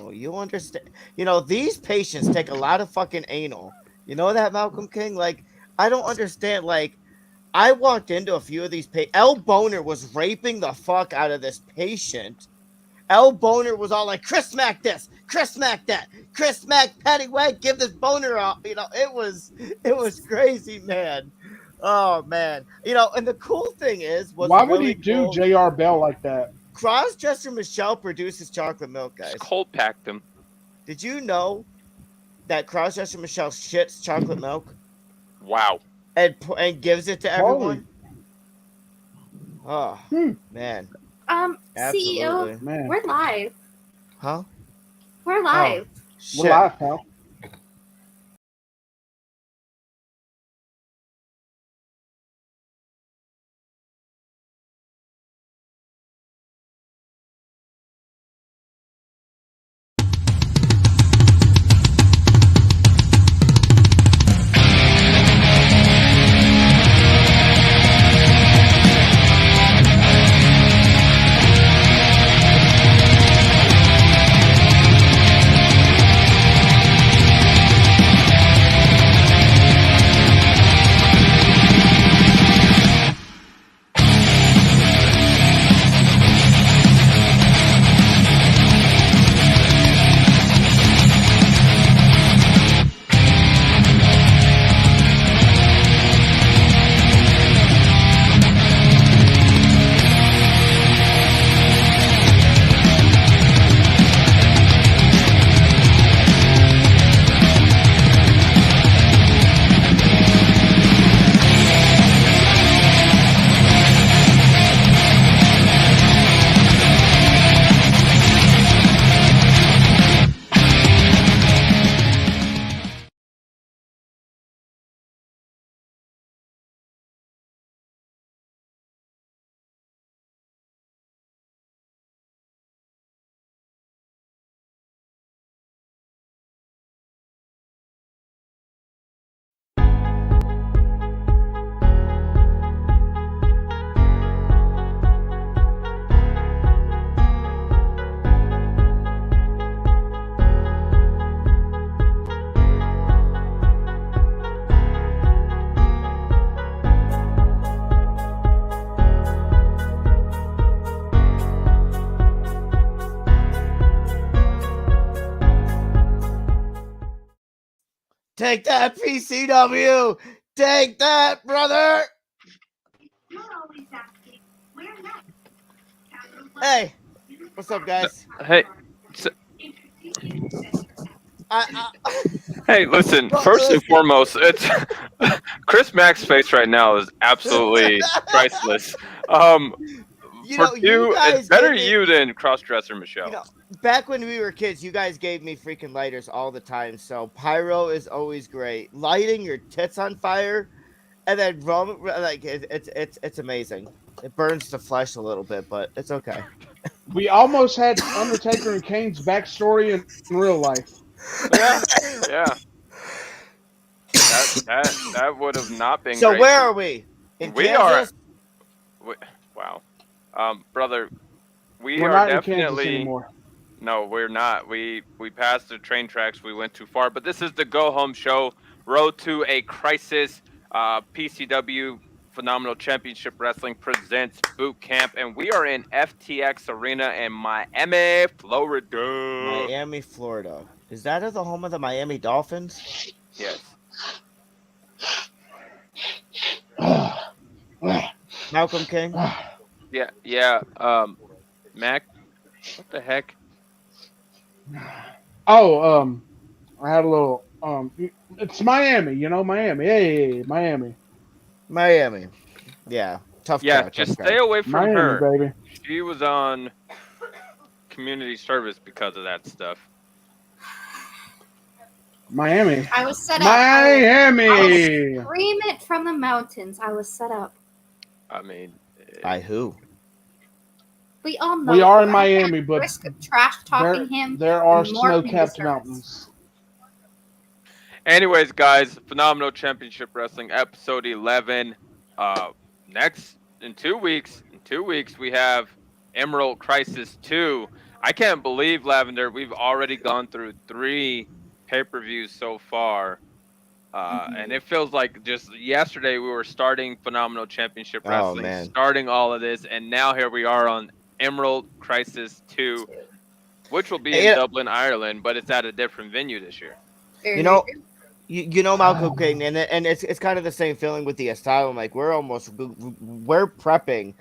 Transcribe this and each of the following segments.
anal. You understand? You know, these patients take a lot of fucking anal. You know that, Malcolm King? Like, I don't understand. Like, I walked into a few of these patients. L. Boner was raping the fuck out of this patient. L. Boner was all like, Chris Mack this, Chris Mack that, Chris Mack Paddywhack, give this boner up. You know, it was crazy, man. Oh man, you know, and the cool thing is, why would really he do cool, J.R. Bell like that? Crossdresser Michelle produces chocolate milk, guys. Just cold packed him. Did you know that Crossdresser Michelle shits chocolate milk Wow. and gives it to everyone? Oh man. CEO, Man. we're live. Huh? We're live. Shit. We're live, pal. Take that, PCW! Take that, brother! Hey, what's up, guys? Hey. Hey, listen. First and foremost, it's Chris Mack's face right now is absolutely priceless. It's better you than Crossdresser Michelle. You know, back when we were kids, you guys gave me freaking lighters all the time. So pyro is always great. Lighting your tits on fire, and then it's amazing. It burns the flesh a little bit, but it's okay. We almost had Undertaker and Kane's backstory in real life. Yeah. That would have not been. So great. where are we? In Kansas? Wow, brother, We're are not definitely. in Kansas anymore. No, we're not. We passed the train tracks. We went too far. But this is the Go Home Show. Road to a Crisis. PCW Phenomenal Championship Wrestling presents Boot Camp, and we are in FTX Arena in Miami, Florida. Miami, Florida. Is that the home of the Miami Dolphins? Yes. Malcolm King? Yeah. Mac, what the heck? Oh, I had a little, it's Miami, you know, Miami. Hey, Miami. Yeah. Tough Yeah, crowd, just tough stay crowd. away from Miami, her. baby. She was on community service because of that stuff. Miami. I was set up. Miami. I was scream it from the mountains. I was set up. I mean, By who? We all know. We are in I Miami, can't but risk trash talking him. there are more snow-capped concerns. mountains. anyways, guys, Phenomenal Championship Wrestling episode 11. Next in 2 weeks. In 2 weeks, we have Emerald Crisis 2. I can't believe, Lavender, we've already gone through 3 pay-per-views so far. And it feels like just yesterday we were starting Phenomenal Championship Oh, Wrestling, man. starting all of this, and now here we are on Emerald Crisis 2, which will be in Yeah. Dublin, Ireland, but it's at a different venue this year. You know, you know, Malcolm King, and it's kind of the same feeling with the Asylum. Like we're prepping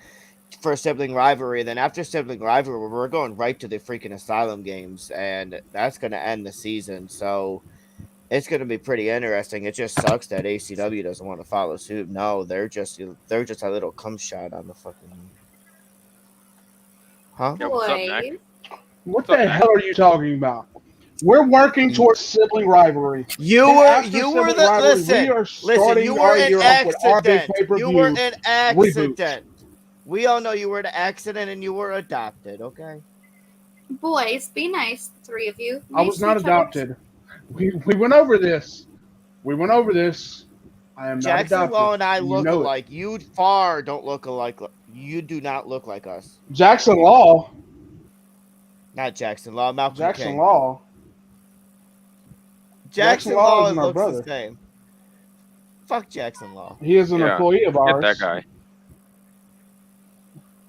for sibling rivalry. Then after sibling rivalry, we're going right to the freaking Asylum games, and that's going to end the season. So it's going to be pretty interesting. It just sucks that ACW doesn't want to follow suit. No, they're just a little cum shot on the fucking. Huh? Yeah, what's up, Mac? Boy. What the hell are you talking about? We're working towards sibling rivalry. You And were after you sibling were the rivalry, listen. we are Listen, starting you were our an year off with our big accident. pay-per-view. You were an accident. reboot. We all know you were an accident and you were adopted. Okay. Boys, be nice, the 3 of you. I was not adopted. We went over this. I am Jackson not adopted. Law and I You look know it. alike. You far don't look alike. You do not look like us. Jackson Law. Not Jackson Law. Malcolm Jackson King. Law. Jackson Law Law isn't our looks brother. the same. Fuck Jackson Law. He is an Yeah, employee of Get ours. that guy.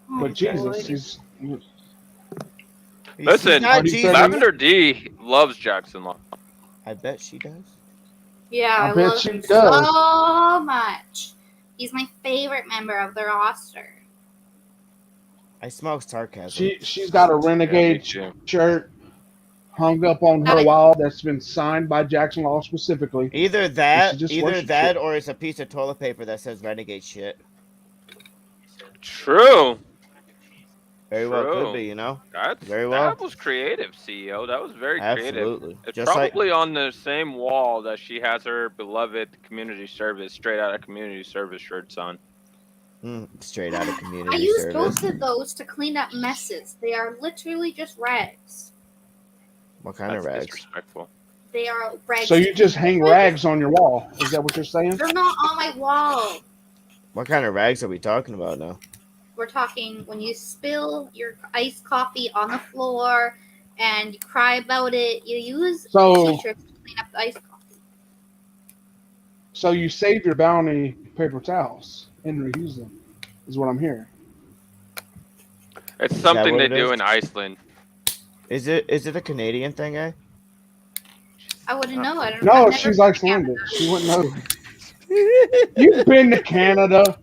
But Jesus, he's Listen, not Are you Jesus. Lavender Dee loves Jackson Law. I bet she does. Yeah, I I, bet love she him does. so much. He's my favorite member of the roster. I smell sarcasm. she's got a Yeah, me Renegade too. shirt hung up on her wall that's been signed by Jackson Law specifically. Either that, She just worships it. or it's a piece of toilet paper that says renegade shit. True. Very well True. could be, you know. That's, Very well. That was creative, CEO. That was very creative. Absolutely. It's Just like probably on the same wall that she has her beloved community service, straight out of community service shirts on. Straight out of community I use service. both of those to clean up messes. They are literally just rags. What kind That's of rags? disrespectful. They are rags. So you just hang rags on your wall. Is that what you're saying? They're not on my wall. What kind of rags are we talking about now? We're talking when you spill your iced coffee on the floor and you cry about it, you use So- t-shirts to clean up the iced coffee. So you save your bounty paper towels and reuse them, is what I'm hearing. It's something what they it do is? in Iceland. Is it a Canadian thing, eh? I wouldn't know. I don't No, I've never she's been to Canada. Icelandic. She wouldn't know. You've been to Canada.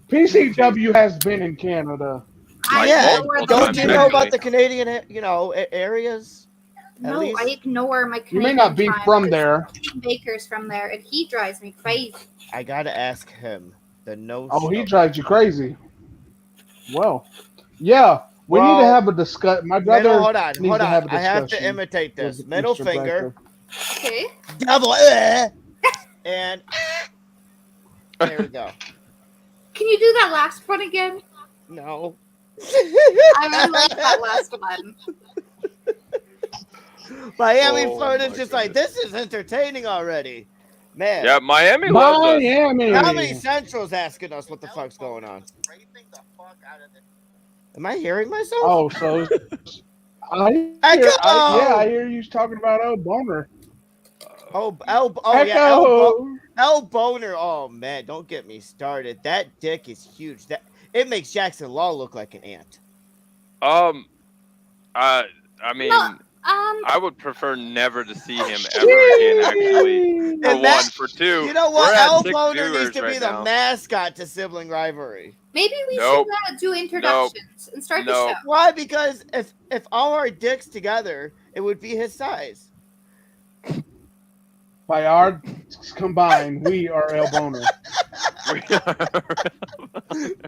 PCW has been in Canada. Like, yeah, multiple those don't times, you know about actually. the Canadian, areas? At No, least? I ignore my You Canadian may not be friends. from there. Baker's from there, and he drives me crazy. I gotta ask him. The no. Oh, he show. drives you crazy. Well, yeah, we need to Well, have a discuss. My brother Hold on, needs to have a I have to discussion imitate this. with Middle Mr. finger, Brakkus. Okay. double, and there we go. Can you do that last one again? No. I really like that last one. Miami, Oh, Florida's my just like, this is entertaining already. Man. Yeah, Miami loves us. Miami. Comedy Central's asking us what the fuck's going on. Am I hearing myself? Oh, so I hear you talking about Boner. El Boner. Oh man, don't get me started. That dick is huge. That it makes Jackson Law look like an ant. I mean, No, I would prefer never to see him ever again. Actually, for And one, that- for two, You know we're what? at El 6 Boner viewers needs to be right the now. mascot to sibling rivalry. maybe we Nope. should do introductions and start the Nope. show. Why? Because if all our dicks together, it would be his size. By our combined, we are El Boner.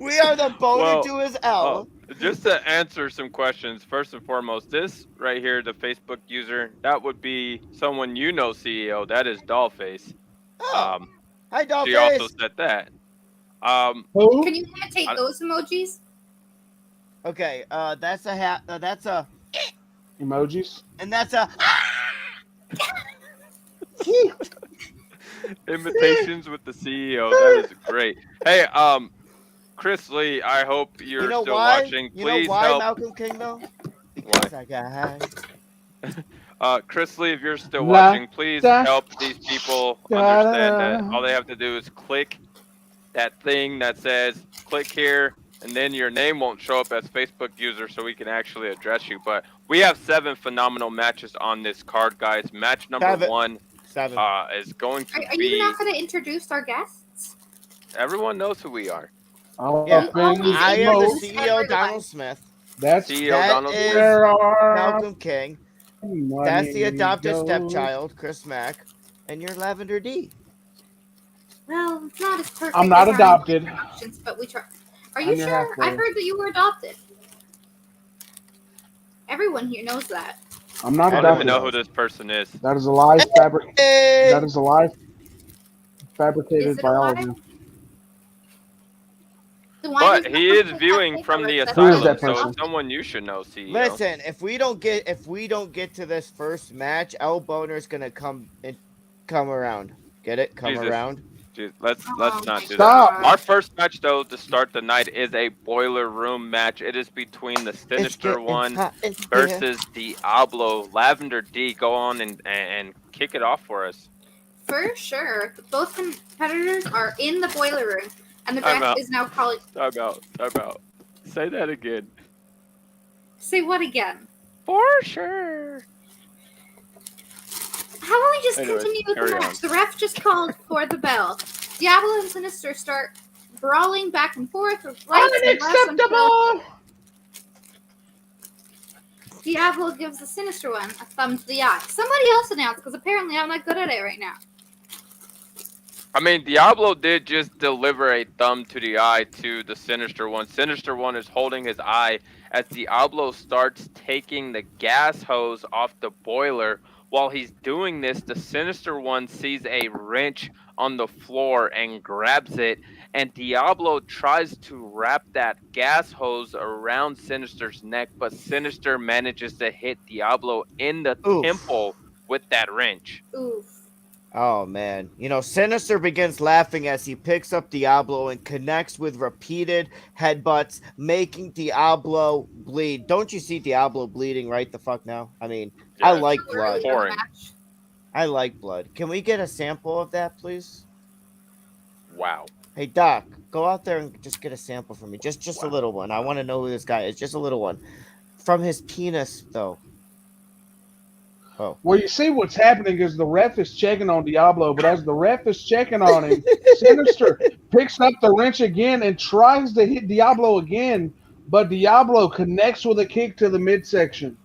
We are the boner Well, to his L. Just to answer some questions, first and foremost, this right here, the Facebook user, that would be someone you know, CEO. That is Dollface. Hi, She also Dollface. said that. Who? Can you imitate those emojis? Okay, that's a hat. That's a, Emojis. and that's a. Imitations with the CEO. That is great. Hey, Chris Lee, I hope you're You know still why? watching. You know Please why, help. Malcolm King though? because I got high. Chris Lee, if you're still La, watching, please da, help these people da, understand da. that all they have to do is click that thing that says click here, and then your name won't show up as Facebook user, so we can actually address you. But we have 7 phenomenal matches on this card, guys. Match number 1 is going to Are be. you not going to introduce our guests? Everyone knows who we are. Yeah, always I am the introduce CEO, everyone. Donald Smith. That's CEO That Donald is Smith. Malcolm King. That's the adopted goes. stepchild, Chris Mack, and you're Lavender Dee. Well, it's not as perfect. I'm not as our adopted. introductions, but we try. Are I'm you your sure? half brother. I've heard that you were adopted. Everyone here knows that. I'm not I don't even adopted. know who this person is. That is a lie. Hey! That is a lie. Fabricated Is it a lie? biology. Then why But does he no is one viewing have from the paperwork that Who is asylum, that so person? it's someone you should know, CEO. Listen, if we don't get to this first match, L Boner's gonna come around. Get it? Come Jesus. around. Dude, let's Oh not my do that. Stop. Our first match, though, to start the night is a boiler room match. It is between the Sinister One versus Diablo. Lavender Dee, go on and kick it off for us. For sure. Both competitors are in the boiler room, and the I'm ref out. is now calling. Time out. Say that again. Say what again? For sure. How about we just Anyways, continue with the carry match? The ref just called for the bell. Diablo and Sinister start brawling back and forth. With rights and lefts until Unacceptable! Diablo gives the Sinister One a thumb to the eye. Somebody else announced, because apparently I'm not good at it right now. I mean, Diablo did just deliver a thumb to the eye to the Sinister One. Sinister One is holding his eye as Diablo starts taking the gas hose off the boiler. While he's doing this, the Sinister One sees a wrench on the floor and grabs it, and Diablo tries to wrap that gas hose around Sinister's neck, but Sinister manages to hit Diablo in the temple with that wrench. Oof. Oh man, Sinister begins laughing as he picks up Diablo and connects with repeated headbutts, making Diablo bleed. Don't you see Diablo bleeding right the fuck now? I mean, Yeah, I like Too early blood. in the Pouring. match. I like blood. Can we get a sample of that, please? Wow. Hey Doc, go out there and just get a sample for me. Just a little one. I want to know who this guy is. Just a little one. From his penis, though. Oh. Well, you see what's happening is the ref is checking on Diablo, but as the ref is checking on him, Sinister picks up the wrench again and tries to hit Diablo again, but Diablo connects with a kick to the midsection.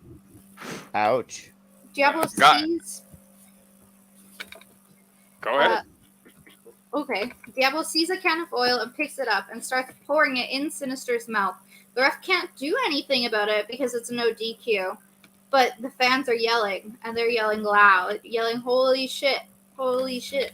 Ouch. Diablo God. sees. Go ahead. Okay. Diablo sees a can of oil and picks it up and starts pouring it in Sinister's mouth. The ref can't do anything about it because it's no DQ. But the fans are yelling, and they're yelling loud, yelling, "Holy shit! Holy shit!"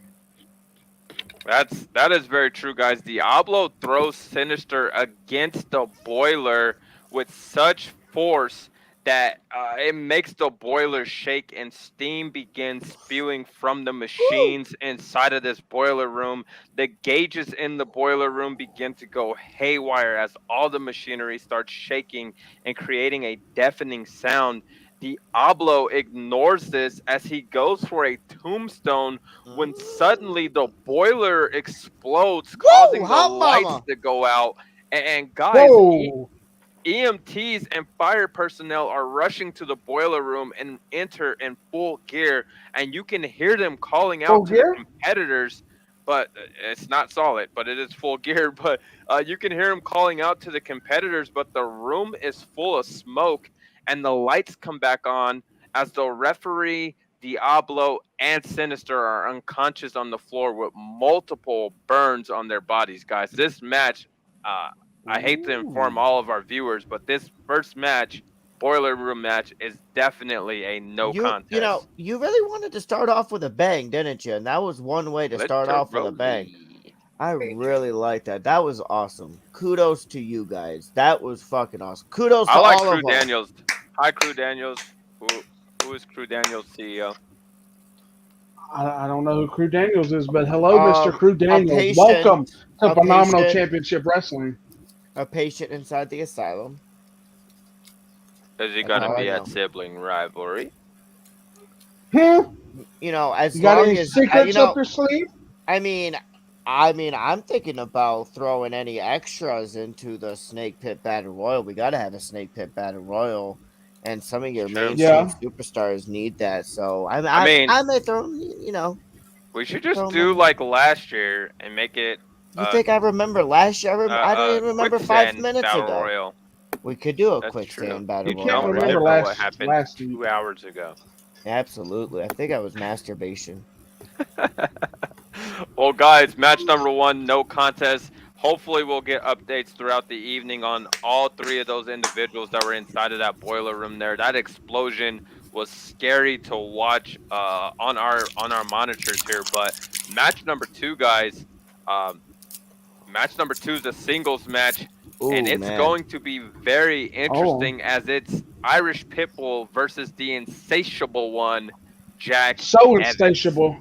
That is very true, guys. Diablo throws Sinister against the boiler with such force that it makes the boiler shake and steam begins spewing from the machines inside of this boiler room. The gauges in the boiler room begin to go haywire as all the machinery starts shaking and creating a deafening sound. Diablo ignores this as he goes for a tombstone when suddenly the boiler explodes, causing the lights to go out. And guys, Whoa! EMTs and fire personnel are rushing to the boiler room and enter in full gear, and you can hear them calling out to the competitors, but it's not solid, but it is full gear. But you can hear them calling out to the competitors, but the room is full of smoke, and the lights come back on as the referee, Diablo, and Sinister are unconscious on the floor with multiple burns on their bodies, guys. This match, I hate to inform all of our viewers, but this first match, boiler room match, is definitely a no contest. You really wanted to start off with a bang, didn't you? And that was one way to start off with a bang. I really like that. That was awesome. Kudos to you guys. That was fucking awesome. Kudos to all of us. I like Crew Daniels. Hi, Crew Daniels. Who is Crew Daniels CEO? I don't know who Crew Daniels is, but hello, Mr. Crew Daniels. Welcome to Phenomenal Championship Wrestling. A patient inside the asylum. Is he That's gonna all I be at know. sibling rivalry? Hmm? You know, as You got long any as secrets up your sleeve? I mean, I'm thinking about throwing any extras into the Snake Pit Battle Royal. We got to have a Snake Pit Battle Royal, and some of your It's true. mainstream Yeah. superstars need that. So I mean, I may throw 'em, you know, we should throw just 'em do in. like last year and make it You think I remember last year? I don't even remember 5 quicksand minutes battle ago. royal. We could do a That's true. quicksand battle You You can't royal, don't right? remember remember what last happened week. 2 hours ago. Absolutely. I think I was masturbation. Well, guys, match number 1, no contest. Hopefully, we'll get updates throughout the evening on all 3 of those individuals that were inside of that boiler room there. That explosion was scary to watch on our monitors here. But match number 2, guys. Match number 2 is a singles match, and Ooh, it's man. going to be very interesting as it's Irish Pitbull versus the Insatiable One, Jack So Evans. insatiable.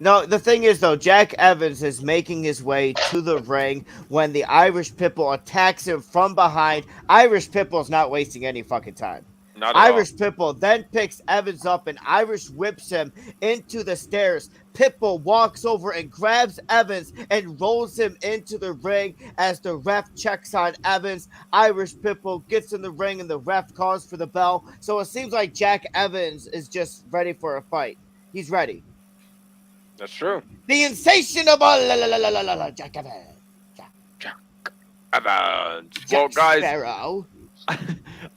No, the thing is though, Jack Evans is making his way to the ring when the Irish Pitbull attacks him from behind. Irish Pitbull's not wasting any fucking time. Not at all. Irish Pitbull then picks Evans up and Irish whips him into the stairs. Pitbull walks over and grabs Evans and rolls him into the ring as the ref checks on Evans. Irish Pitbull gets in the ring and the ref calls for the bell. So it seems like Jack Evans is just ready for a fight. He's ready. That's true. The insatiable Jack Evans. Evans. Jack Well, guys, Sparrow.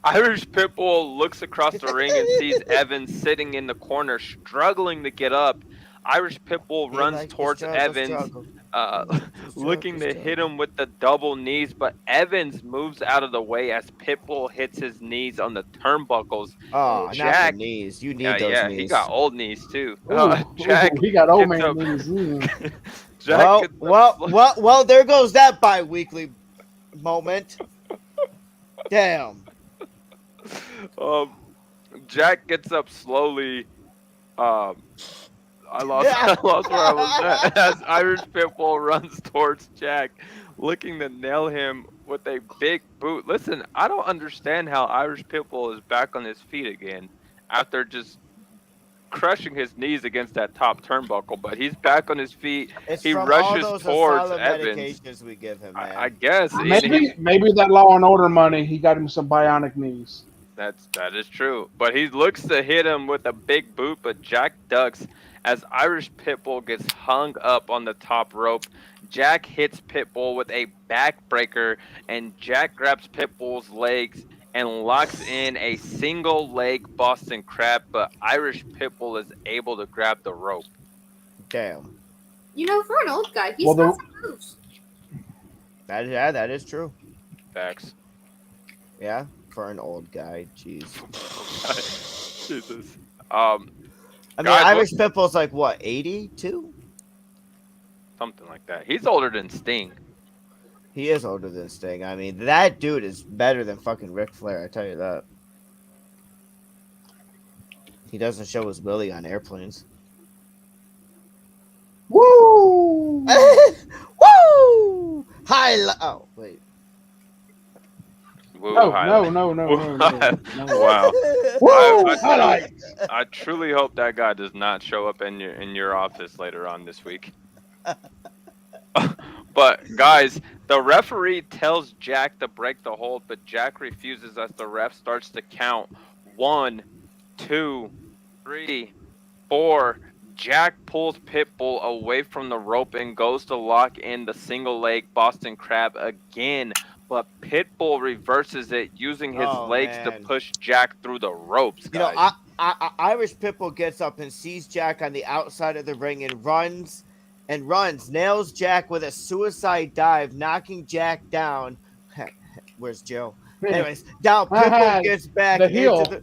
Irish Pitbull looks across the ring and sees Evans sitting in the corner, struggling to get up. Irish Pitbull runs towards Evans, looking to hit him with the double knees, but Evans moves out of the way as Pitbull hits his knees on the turnbuckles. Oh, Jack- not the knees. You need those Yeah, knees. he got old knees too. Jack, he got old man gets up- knees. Jack gets up Well, there goes that bi-weekly moment. Damn. Jack gets up slowly. I lost where I was at. As Irish Pitbull runs towards Jack, looking to nail him with a big boot. Listen, I don't understand how Irish Pitbull is back on his feet again after just crushing his knees against that top turnbuckle, but he's back on his feet. It's He from rushes all those towards asylum Evans. medications we give him, man. I guess. Maybe that Law and Order money, he got him some bionic knees. That is true. But he looks to hit him with a big boot, but Jack ducks as Irish Pitbull gets hung up on the top rope. Jack hits Pitbull with a backbreaker, and Jack grabs Pitbull's legs and locks in a single leg Boston Crab, but Irish Pitbull is able to grab the rope. Damn. You know, for an old guy, he's Well, got some moves. That is true. Facts. Yeah, for an old guy. Jeez. Jesus. I mean, Guys, Irish Pitbull's like, what, 82? Something like that. He's older than Sting. He is older than Sting. I mean, that dude is better than fucking Ric Flair, I tell you that. He doesn't show his willy on airplanes. Woo! Woo! Oh, wait. Woo, No. Wow. Woo! I Highlights. I truly hope that guy does not show up in your office later on this week. But guys, the referee tells Jack to break the hold, but Jack refuses as the ref starts to count 1, 2, 3, 4. Jack pulls Pitbull away from the rope and goes to lock in the single leg Boston Crab again, but Pitbull reverses it using his legs to push Jack through the ropes, guys. You know, Irish Pitbull gets up and sees Jack on the outside of the ring and runs, nails Jack with a suicide dive, knocking Jack down. Where's Joe? Anyways, down. Pitbull gets back into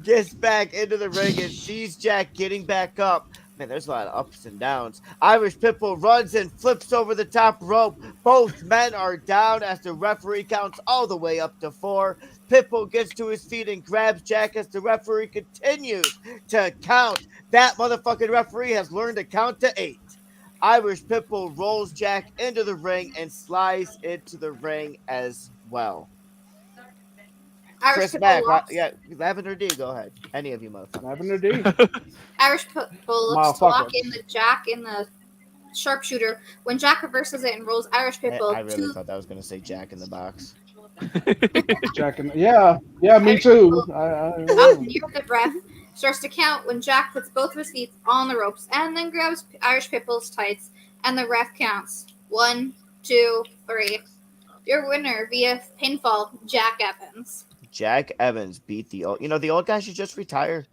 gets back into the ring and sees Jack getting back up. Man, there's a lot of ups and downs. Irish Pitbull runs and flips over the top rope. Both men are down as the referee counts all the way up to 4. Pitbull gets to his feet and grabs Jack as the referee continues to count. That motherfucking referee has learned to count to 8. Irish Pitbull rolls Jack into the ring and slides into the ring as well. Irish Chris Pitbull back. walks. Yeah, Lavender Dee, go ahead. Any of you motherfuckers. Lavender Dee. Irish Pitbull looks to lock Motherfucker. in the Jack in the sharpshooter. When Jack reverses it and rolls Irish Pitbull I really to thought that was gonna say Jack in the Box. Checking. Yeah, me too. up near the ref, starts to count when Jack puts both of his feet on the ropes and then grabs Irish Pitbull's tights, and the ref counts 1, 2, 3. Your winner via pinfall, Jack Evans. Jack Evans beat the old. The old guy should just retire.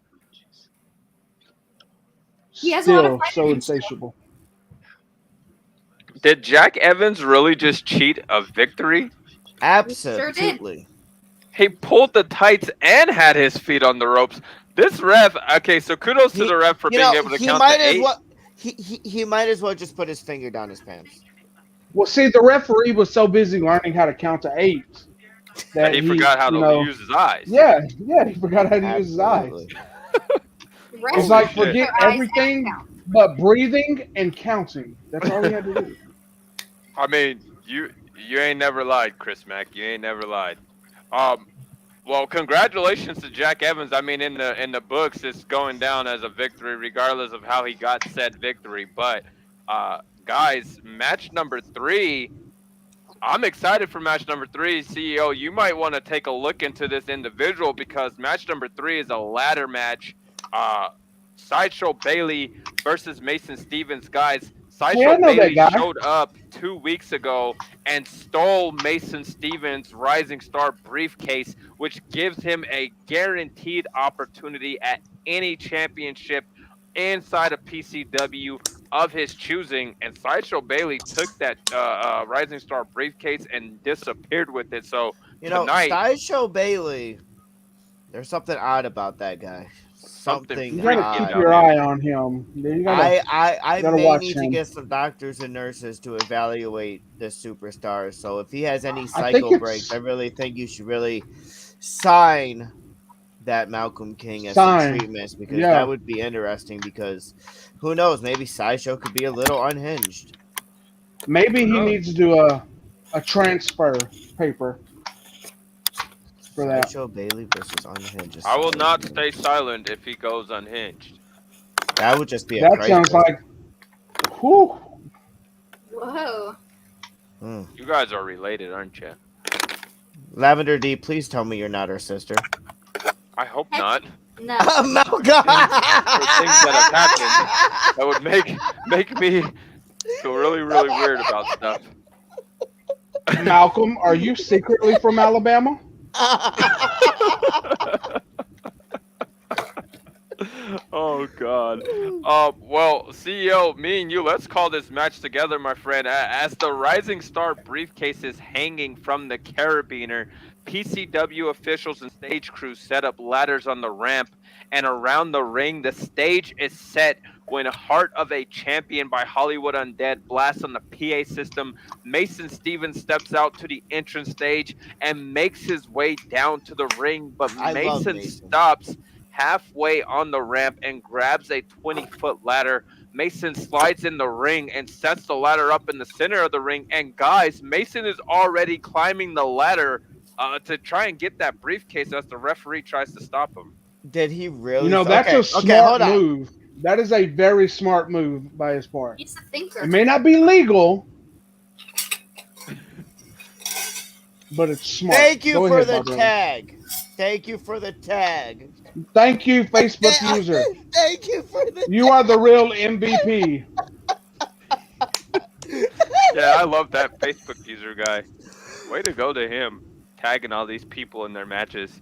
He has a lot of Still fighting so in insatiable. Did Jack Evans really just cheat a victory? Absolutely. He pulled the tights and had his feet on the ropes. This ref, okay, so kudos to the ref for being able to count to 8. He might as well just put his finger down his pants. Well, see, the referee was so busy learning how to count to 8 that He forgot how to use his eyes. Yeah, he forgot how to use his eyes. Absolutely. Refs It's like Holy shit. forget their eyes everything and count. but breathing and counting. That's all he had to do. I mean, you ain't never lied, Chris Mack. You ain't never lied. Well, congratulations to Jack Evans. I mean, in the books, it's going down as a victory, regardless of how he got said victory. But guys, match number 3. I'm excited for match number 3. CEO, you might want to take a look into this individual because match number 3 is a ladder match. Sideshow Bailey versus Mason Stevens. Guys, Sideshow Bailey showed up 2 weeks ago and stole Mason Stevens' Rising Star briefcase, which gives him a guaranteed opportunity at any championship inside of PCW of his choosing. And Sideshow Bailey took that Rising Star briefcase and disappeared with it. So tonight, Sideshow Bailey, there's something odd about that guy. Something You gotta odd. keep your eye on him. You gotta, I gotta may watch need to him. get some doctors and nurses to evaluate this superstar. So if he has any cycle breaks, I really think you should really sign that Malcolm King as some treatments because that would be interesting. Because who knows? Maybe Sideshow could be a little unhinged. Maybe he needs to do a transfer paper for that. Sideshow Bailey versus unhinged. I will not stay silent if he goes unhinged. That would just be a That sounds like. Whew. Whoa. You guys are related, aren't you? Lavender Dee, please tell me you're not her sister. I hope not. No. Malcolm! There's things that have happened that would make me feel really, really weird about stuff. Malcolm, are you secretly from Alabama? Oh God. Well, CEO, me and you, let's call this match together, my friend. As the Rising Star briefcase is hanging from the carabiner, PCW officials and stage crew set up ladders on the ramp and around the ring. The stage is set when Heart of a Champion by Hollywood Undead blasts on the PA system. Mason Stevens steps out to the entrance stage and makes his way down to the ring, but Mason stops halfway on the ramp and grabs a 20-foot ladder. Mason slides in the ring and sets the ladder up in the center of the ring. And guys, Mason is already climbing the ladder to try and get that briefcase as the referee tries to stop him. Did he really? That's a smart move. That is a very smart move by his part. He's a thinker. It may not be legal, but it's smart. Thank you for the tag. Thank you for the tag. Thank you, Facebook user. Thank you for the You are the real MVP. Yeah, I love that Facebook user guy. Way to go to him, tagging all these people in their matches.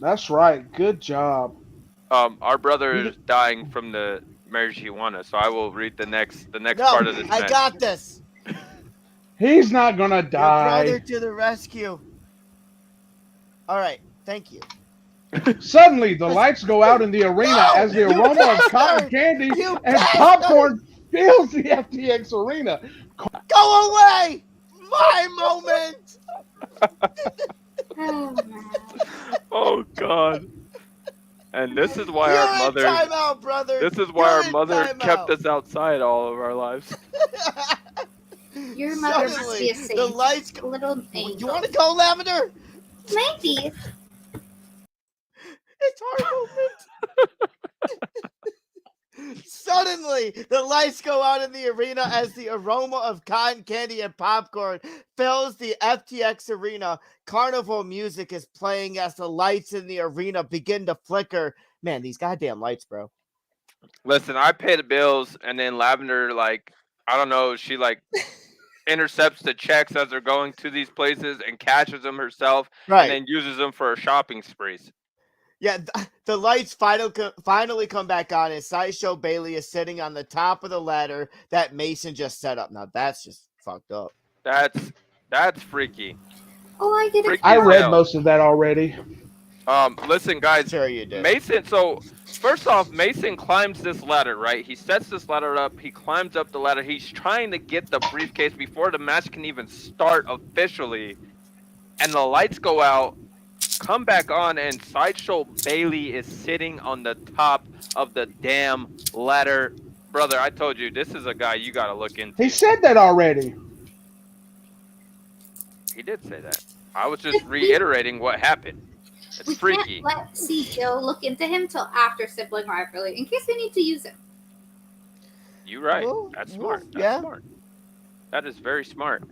That's right. Good job. Our brother is dying from the marijuana, so I will read the next part of this match. I got this. He's not gonna die. Your brother to the rescue. All right, thank you. Suddenly, the lights go out in the arena as the aroma of cotton candy and popcorn fills the FTX arena. Go away! My moment! Oh, man. Oh God! And this is why our mother. Timeout, brother. This is why our mother kept us outside all of our lives. Your mother must be a saint. The lights a little angel. You want to go, Lavender? Maybe. guitar movement. Suddenly, the lights go out in the arena as the aroma of cotton candy and popcorn fills the FTX arena. Carnival music is playing as the lights in the arena begin to flicker. Man, these goddamn lights, bro. Listen, I pay the bills, and then Lavender, like, I don't know, she like intercepts the checks as they're going to these places and cashes them herself, Right. and then uses them for her shopping sprees. Yeah, the lights finally come back on, and Sideshow Bailey is sitting on the top of the ladder that Mason just set up. Now that's just fucked up. That's freaky. Oh, I get it. Freaky I as read hell. most of that already. Listen, guys. Sure you did. Mason. So first off, Mason climbs this ladder, right? He sets this ladder up. He climbs up the ladder. He's trying to get the briefcase before the match can even start officially, and the lights go out. Come back on, and Sideshow Bailey is sitting on the top of the damn ladder. Brother, I told you, this is a guy you got to look into. He said that already. He did say that. I was just reiterating what happened. It's We freaky. can't let CJO look into him till after sibling rivalry, in case we need to use him. You're right. Well, That's well, smart. yeah. That's smart. That is very smart.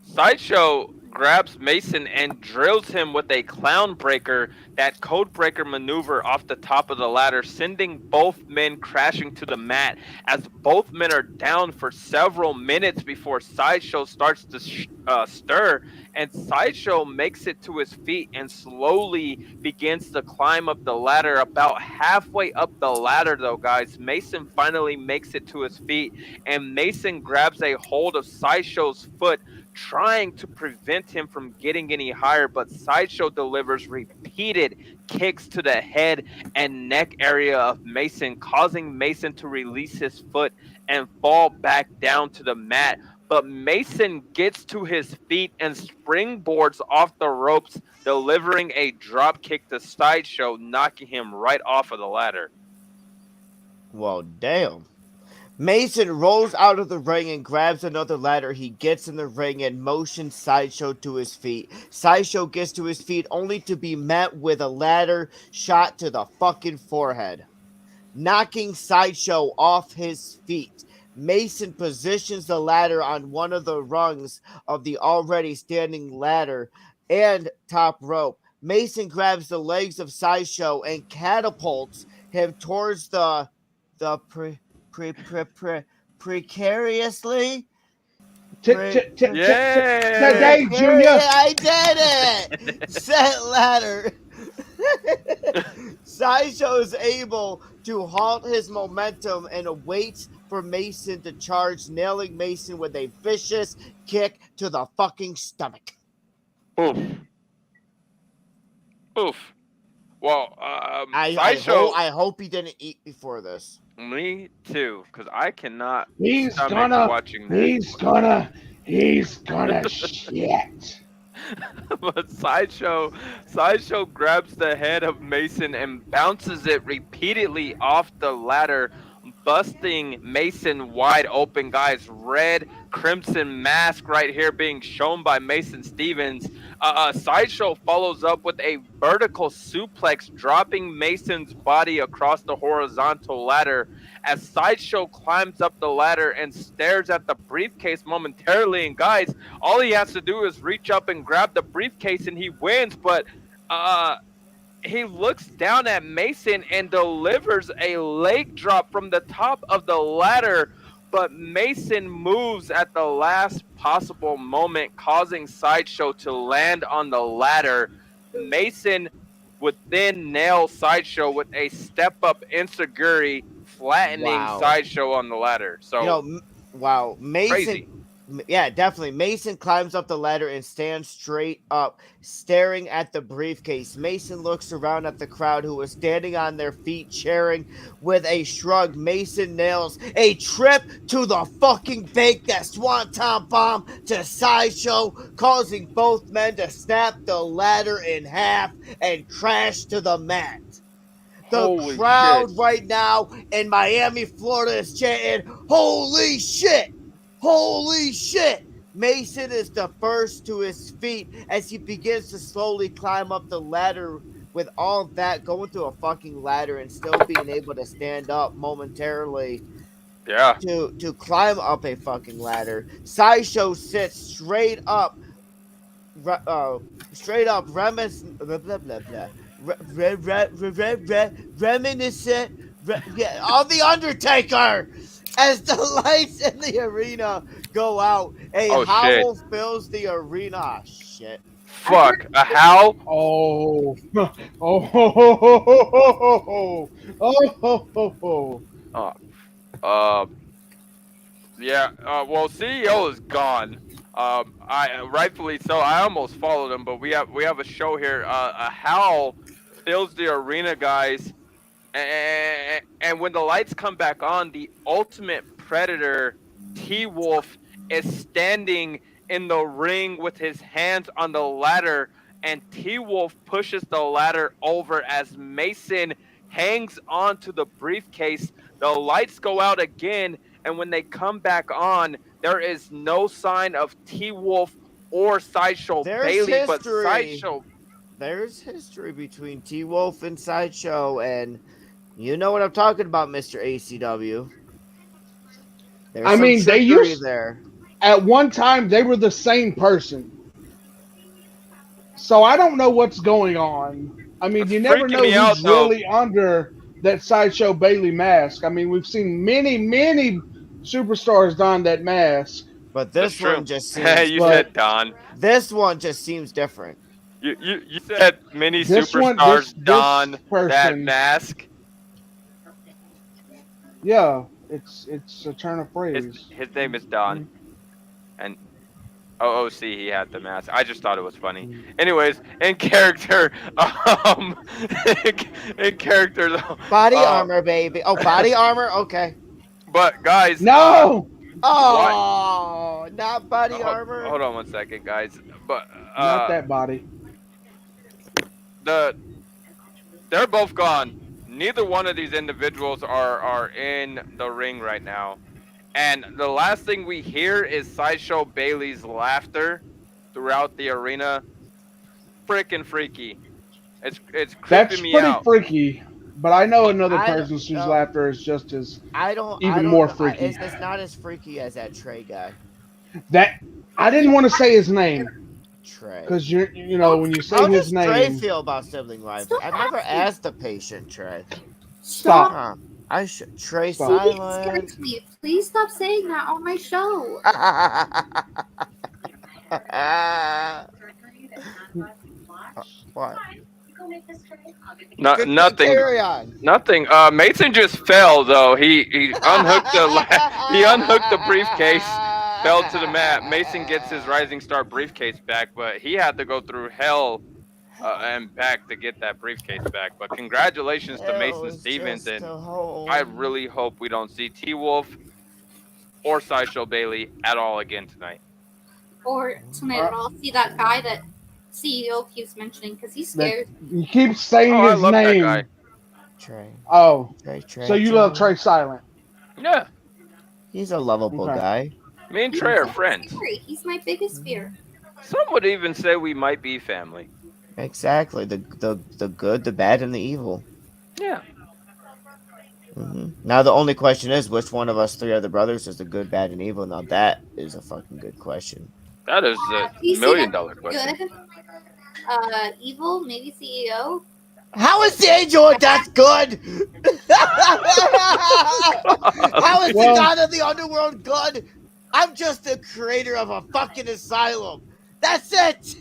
Sideshow grabs Mason and drills him with a clown breaker, that code breaker maneuver off the top of the ladder, sending both men crashing to the mat as both men are down for several minutes before Sideshow starts to stir, and Sideshow makes it to his feet and slowly begins to climb up the ladder. About halfway up the ladder, though, guys, Mason finally makes it to his feet, and Mason grabs a hold of Sideshow's foot, trying to prevent him from getting any higher, but Sideshow delivers repeated kicks to the head and neck area of Mason, causing Mason to release his foot and fall back down to the mat. But Mason gets to his feet and springboards off the ropes, delivering a drop kick to Sideshow, knocking him right off of the ladder. Well, damn. Mason rolls out of the ring and grabs another ladder. He gets in the ring and motions Sideshow to his feet. Sideshow gets to his feet only to be met with a ladder shot to the fucking forehead, knocking Sideshow off his feet. Mason positions the ladder on one of the rungs of the already standing ladder and top rope. Mason grabs the legs of Sideshow and catapults him towards the precariously. Today, Junior. Yeah, I did it. Set ladder. Sideshow is able to halt his momentum and awaits for Mason to charge, nailing Mason with a vicious kick to the fucking stomach. Oof. Oof. Well, I hope he didn't eat before this. Me too, because I cannot He's stomach gonna watching this. He's gonna shit. But Sideshow grabs the head of Mason and bounces it repeatedly off the ladder, busting Mason wide open. Guys, red crimson mask right here being shown by Mason Stevens. Sideshow follows up with a vertical suplex, dropping Mason's body across the horizontal ladder as Sideshow climbs up the ladder and stares at the briefcase momentarily. And guys, all he has to do is reach up and grab the briefcase and he wins, but he looks down at Mason and delivers a leg drop from the top of the ladder, but Mason moves at the last possible moment, causing Sideshow to land on the ladder. Mason would then nail Sideshow with a step-up enziguri, flattening Sideshow on the ladder. So, wow, Mason. Crazy. Yeah, definitely. Mason climbs up the ladder and stands straight up, staring at the briefcase. Mason looks around at the crowd who is standing on their feet, cheering. With a shrug, Mason nails a trip to the fucking bank, that swanton bomb to Sideshow, causing both men to snap the ladder in half and crash to the mat. The Holy crowd shit. right now in Miami, Florida is chanting, "Holy shit! Holy shit!" Mason is the first to his feet as he begins to slowly climb up the ladder with all that going through a fucking ladder and still being able to stand up momentarily Yeah. to climb up a fucking ladder. Sideshow sits straight up, reminiscent, blah, blah, blah, blah. Reminiscent of the Undertaker as the lights in the arena go out. A Oh, shit. howl fills the arena. Ah, shit. Fuck. A howl? Oh, oh, Yeah. Well, CEO is gone. I rightfully so. I almost followed him, but we have a show here. A howl fills the arena, guys. And when the lights come back on, the ultimate predator, T-Wolf, is standing in the ring with his hands on the ladder, and T-Wolf pushes the ladder over as Mason hangs onto the briefcase. The lights go out again, and when they come back on, there is no sign of T-Wolf or Sideshow Bailey, but Sideshow. There's history between T-Wolf and Sideshow, and you know what I'm talking about, Mr. ACW. There's I mean, they used there. At one time they were the same person. So I don't know what's going on. I mean, It's you never freaking know me who's out, though. really under that Sideshow Bailey mask. I mean, we've seen many superstars don that mask. But this That's true. one just seems You said Don. this one just seems different. You said many This one- superstars this don that person- mask. Yeah, it's a turn of phrase. His name is Don, and OOC he had the mask. I just thought it was funny. Anyways, in character, in character though. Body armor, baby. Oh, body armor. Okay. But guys, No, Oh, not body armor. Hold on 1 second, guys. But not that body. they're both gone. Neither one of these individuals are in the ring right now. And the last thing we hear is Sideshow Bailey's laughter throughout the arena. Freaking freaky. It's creeping That's me pretty out. freaky. But I know another I don't person whose know. laughter is just as Even more freaky. It's not as freaky as that Trey guy. that. I didn't want to say his name Trey. because you know when you say How his does Trey name. feel about sibling rivalry? Stop I've never asking. asked the patient, Trey. Stop. I should Trey Stop. See, it silent. scares me. Please stop saying that on my show. What? Nothing. Carry on. Nothing. Mason just fell though. He unhooked he unhooked the briefcase, fell to the mat. Mason gets his Rising Star briefcase back, but he had to go through hell and back to get that briefcase back. But congratulations to Mason Stevens, and I really hope we don't see T-Wolf or Sideshow Bailey at all again tonight. Or tonight at all. See that guy that CEO keeps mentioning because he's scared. You keep saying Oh, I his love that name. guy. Trey. Oh, Trey. so you love Trey Silent? Yeah, He's a lovable Okay. guy. me and Trey are friends. Scary. He's my biggest fear. Some would even say we might be family. Exactly. The good, the bad, and the evil. Yeah. Now the only question is, which one of us three other brothers is the good, bad, and evil? Now that is a fucking good question. That is You a see $1 million that question. Good. Evil, maybe CEO. How is the Angel of Death good? How is the God of the Underworld good? I'm just the creator of a fucking asylum. That's it.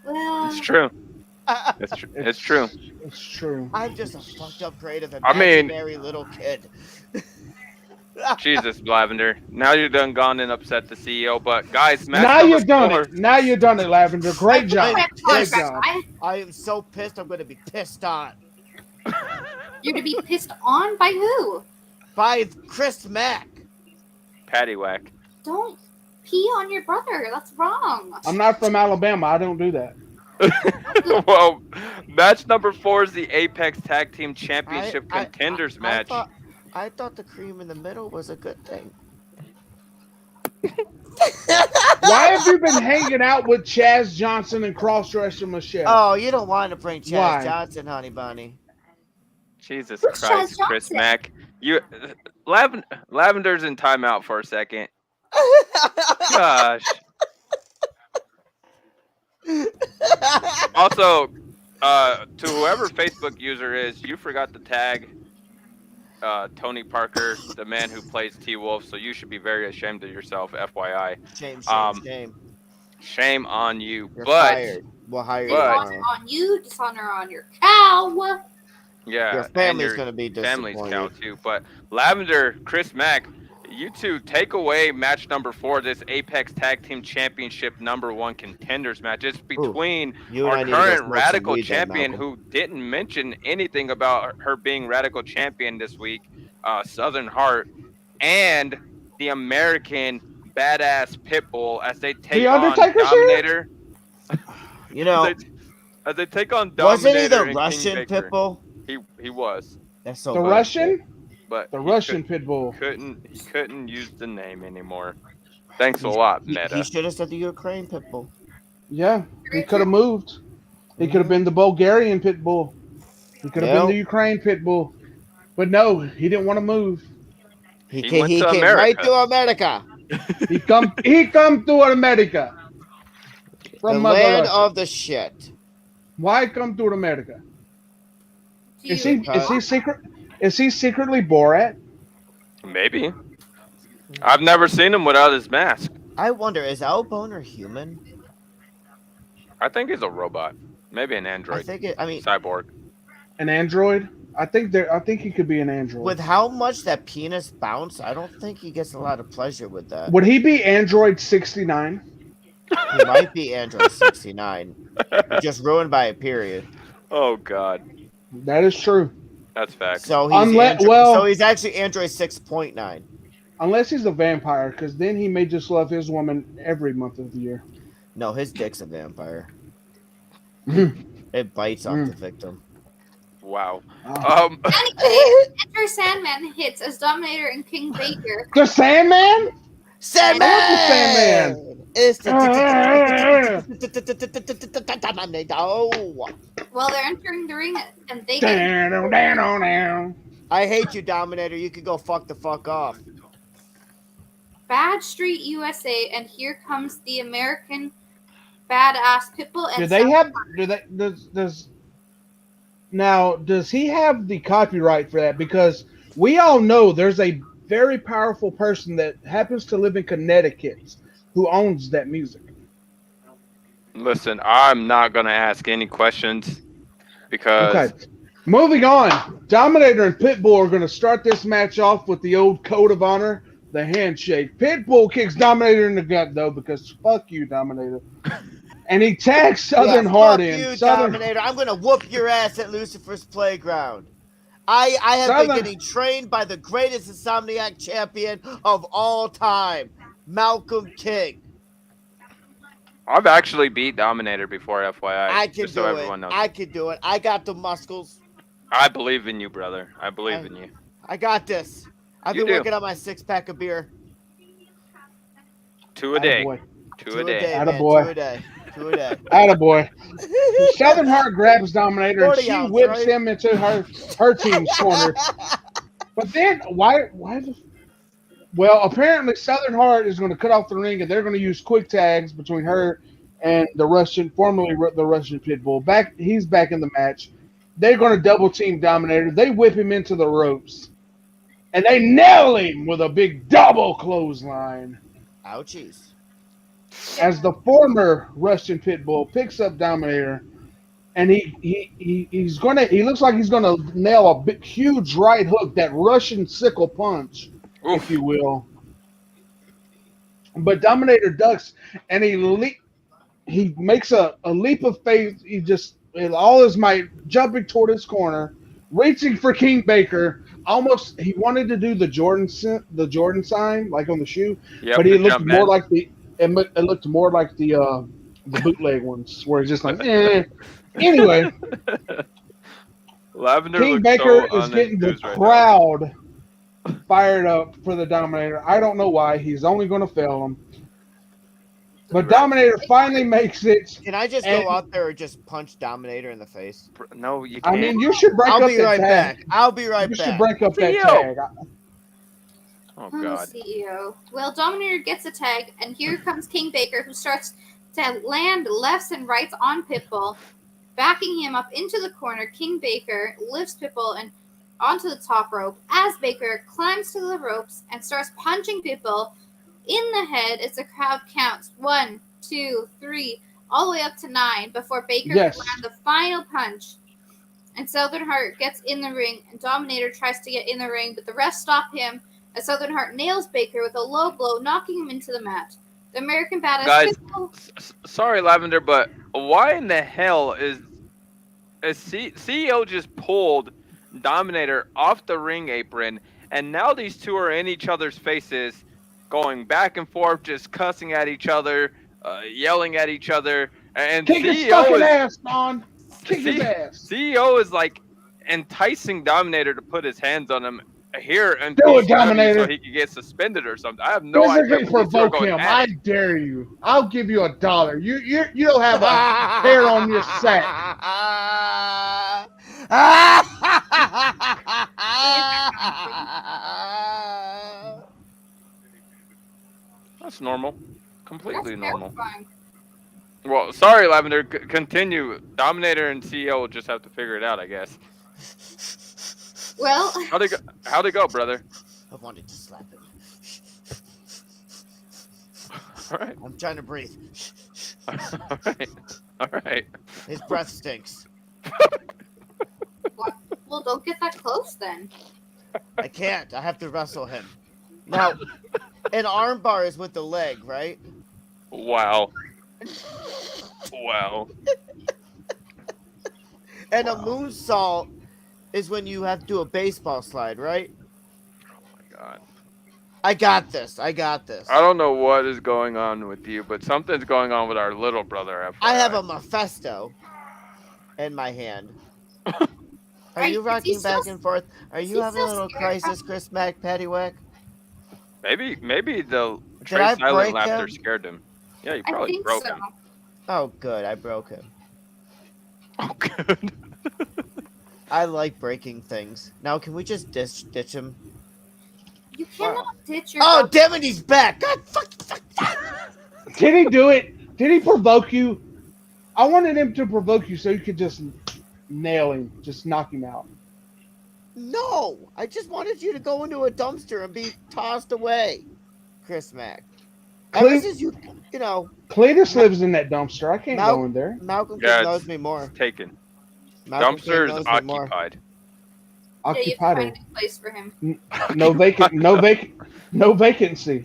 Well, It's true. It's true. It's true. It's true. I'm just a fucked up creative I mean- imaginary little kid. Jesus, Lavender. Now you're done gone and upset the CEO. But guys, match Now number you've done 4. it. Now you've done it, Lavender. Great job. I'm Great pissed. job. I am so pissed. I'm gonna be pissed on You're to be pissed on by who? by Chris Mack. Patty whack. Don't pee on your brother. That's wrong. I'm not from Alabama. I don't do that. Well, match number 4 is the Apex Tag Team Championship Contenders match. I thought the cream in the middle was a good thing. Why have you been hanging out with Chaz Johnson and cross-dressing Michelle? Oh, you don't want to bring Chaz Why? Johnson, honey bunny. Jesus Who's Christ, Chaz Chris Johnson? Mack. Lavender's in timeout for a second. Gosh. Also, to whoever Facebook user is, you forgot to tag Tony Parker, the man who plays T-Wolf, so you should be very ashamed of yourself, FYI. Shame, shame. Shame on you. You're but fired. We'll hire you but- tomorrow. On you, dishonor on your cow. yeah, Your and family's your gonna be family's disappointed. cow too. But Lavender, Chris Mack, you two take away match number 4, this Apex Tag Team Championship #1 contenders match. It's between You and I our need to go current smoke some Radical weed then, champion, Malcolm. who didn't mention anything about her being Radical champion this week, Southern Heart, and the American badass Pitbull as they take The on Undertaker's here? Dominator. You know, As they take on Dominator wasn't he the and Russian King Baker. Pitbull? He was, That's so The bullshit. Russian? but The he Russian Pitbull. couldn't use the name anymore. Thanks a lot, He Meta. should have said the Ukraine Pitbull. Yeah, he could have moved. He could have been the Bulgarian Pitbull. He could have been the Ukraine Pitbull. But no, he didn't want to move. He He went to came America. right to America, He come to America. the From Mother land Russia. of the shit. Why come to America? Do Is you- he secret? Is he secretly Borat? Maybe. I've never seen him without his mask. I wonder, is Al Boner human? I think he's a robot. Maybe an I android. think it. I mean, Cyborg. An android? I think he could be an android. with how much that penis bounce, I don't think he gets a lot of pleasure with that. Would he be Android 69? He might be Android 69, just ruined by a period. Oh God, That is true. that's facts. So he's so he's actually Android 6.9. Unless he's a vampire, because then he may just love his woman every month of the year. No, his dick's a vampire. Mhm. It bites off the victim. Wow. Oh. Anyway, Enter Sandman hits as Dominator and King Baker. The Sandman? Sandman! Sandman! It's the Ah. Well, they're entering the ring and they get Down, down, down. I hate you, Dominator. You could go fuck the fuck off. Bad Street USA, and here comes the American badass Pitbull. And Do they have? Does he have the copyright for that? Because we all know there's a very powerful person that happens to live in Connecticut who owns that music. Listen, I'm not gonna ask any questions because Okay. Moving on, Dominator and Pitbull are going to start this match off with the old code of honor, the handshake. Pitbull kicks Dominator in the gut, though, because fuck you, Dominator. And he tags Southern Heart fuck in. you, Southern, Dominator. I'm gonna whoop your ass at Lucifer's Playground. I have Southern- been getting trained by the greatest Insomniac champion of all time, Malcolm King. I've actually beat Dominator before, FYI. I can just do so it. everyone knows. I can do it. I got the muscles. I believe in you, brother. I believe in you. I got this. I've You been do. working on my 6-pack of beer. 2 a day. Attaboy. 2 a day. man. Attaboy. 2 a day. 2 a day. Attaboy. Southern Heart grabs Dominator and 40 she ounce, whips right? him into her team's corner. But then, why the... Well, apparently Southern Heart is going to cut off the ring and they're going to use quick tags between her and the Russian, formerly the Russian Pitbull. He's back in the match. They're going to double team Dominator. They whip him into the ropes. And they nail him with a big double clothesline. Ouchies. As the former Russian Pitbull picks up Dominator, and he looks like he's gonna nail a big, huge right hook, that Russian sickle punch, Oof. if you will. But Dominator ducks, and he makes a leap of faith. He just, with all his might, jumping toward his corner, reaching for King Baker. Almost, he wanted to do the Jordan sign, like on the shoe, Yep, but he the looked jump more man. like it looked more like the bootleg ones, where he's just like, eh. Anyway, Lavender King looks Baker so is getting the unenthused right now. crowd fired up for the Dominator. I don't know why. He's only going to fail him. But Dominator finally makes it. Can I just And- go out there and just punch Dominator in the face? No, you I can't. mean, you should break I'll up be that right tag. back. I'll be right You back. should break up that CEO. tag. Oh Oh, God. CEO. Well, Dominator gets a tag, and here comes King Baker, who starts to land lefts and rights on Pitbull, backing him up into the corner. King Baker lifts Pitbull and onto the top rope as Baker climbs to the ropes and starts punching Pitbull in the head as the crowd counts 1, 2, 3, all the way up to 9 before Baker Yes. can land the final punch. And Southern Heart gets in the ring, and Dominator tries to get in the ring, but the refs stop him as Southern Heart nails Baker with a low blow, knocking him into the mat. The American Badass Guys, Pitbull. Sorry, Lavender, but why in the hell is CEO just pulled Dominator off the ring apron, and now these two are in each other's faces, going back and forth, just cussing at each other, yelling at each other, and Kick his CEO fucking is ass, Don. Kick his ass. CEO is like enticing Dominator to put his hands on him here and Do it, Dominator. so he could get suspended or something. I have no idea. Physically what these two are provoke going him. at. I dare you. I'll give you $1. You don't have a hair on your sack. That's normal. Completely That's normal. terrifying. Well, sorry, Lavender. Continue. Dominator and CEO will just have to figure it out, I guess. Well, How'd it go, brother? I wanted to slap him. All right. I'm trying to breathe. All right. All right. His breath stinks. well, don't get that close then. I can't. I have to wrestle him. Now, an armbar is with the leg, right? Wow. Wow. And a moonsault is when you have to do a baseball slide, right? Oh my God. I got this. I got this. I don't know what is going on with you, but something's going on with our little brother. FYI. I have a Mephisto in my hand. Are you rocking back and forth? Are you having a little crisis, Chris Mack, Paddywhack? Maybe the Did I Trey Silent break laughter him? scared him. Yeah, you I probably think broke so. him. Oh, good. I broke him. Oh, good. I like breaking things. Now, can we just ditch him? You cannot ditch your. Oh, damn it, he's back. God, fuck. Did he do it? Did he provoke you? I wanted him to provoke you so you could just nail him, just knock him out. No, I just wanted you to go into a dumpster and be tossed away, Chris Mack. Ever Clean- since you know, Cletus lives in that dumpster. I can't go in there. Malcolm Yeah, King knows it's me more. Taken. Malcolm King Dumpster is knows me more. occupied. Yeah, you have to Occupied. find a place for him. No vacancy.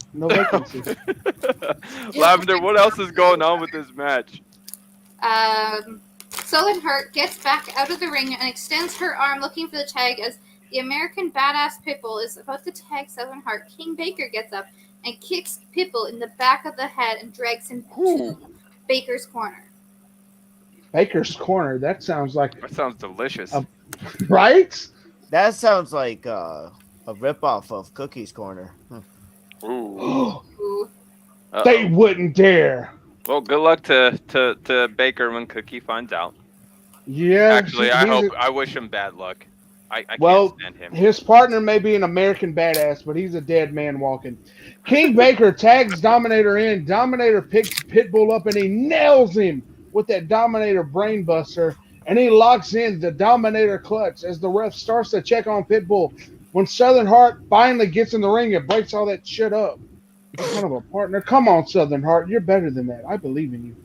Lavender, what else is going on with this match? Southern Heart gets back out of the ring and extends her arm looking for the tag as the American Badass Pitbull is about to tag Southern Heart. King Baker gets up and kicks Pitbull in the back of the head and drags him to Baker's corner. Baker's Corner. That sounds like That sounds delicious. right. That sounds like a ripoff of Cookie's Corner. Ooh. Ooh. Uh-oh. They wouldn't dare. Well, good luck to Baker when Cookie finds out. Yeah. Actually, I wish him bad luck. I Well, can't stand him. his partner may be an American badass, but he's a dead man walking. King Baker tags Dominator in. Dominator picks Pitbull up and he nails him with that Dominator brainbuster, and he locks in the Dominator clutch as the ref starts to check on Pitbull. When Southern Heart finally gets in the ring, it breaks all that shit up. Kind of a partner. Come on, Southern Heart. You're better than that. I believe in you.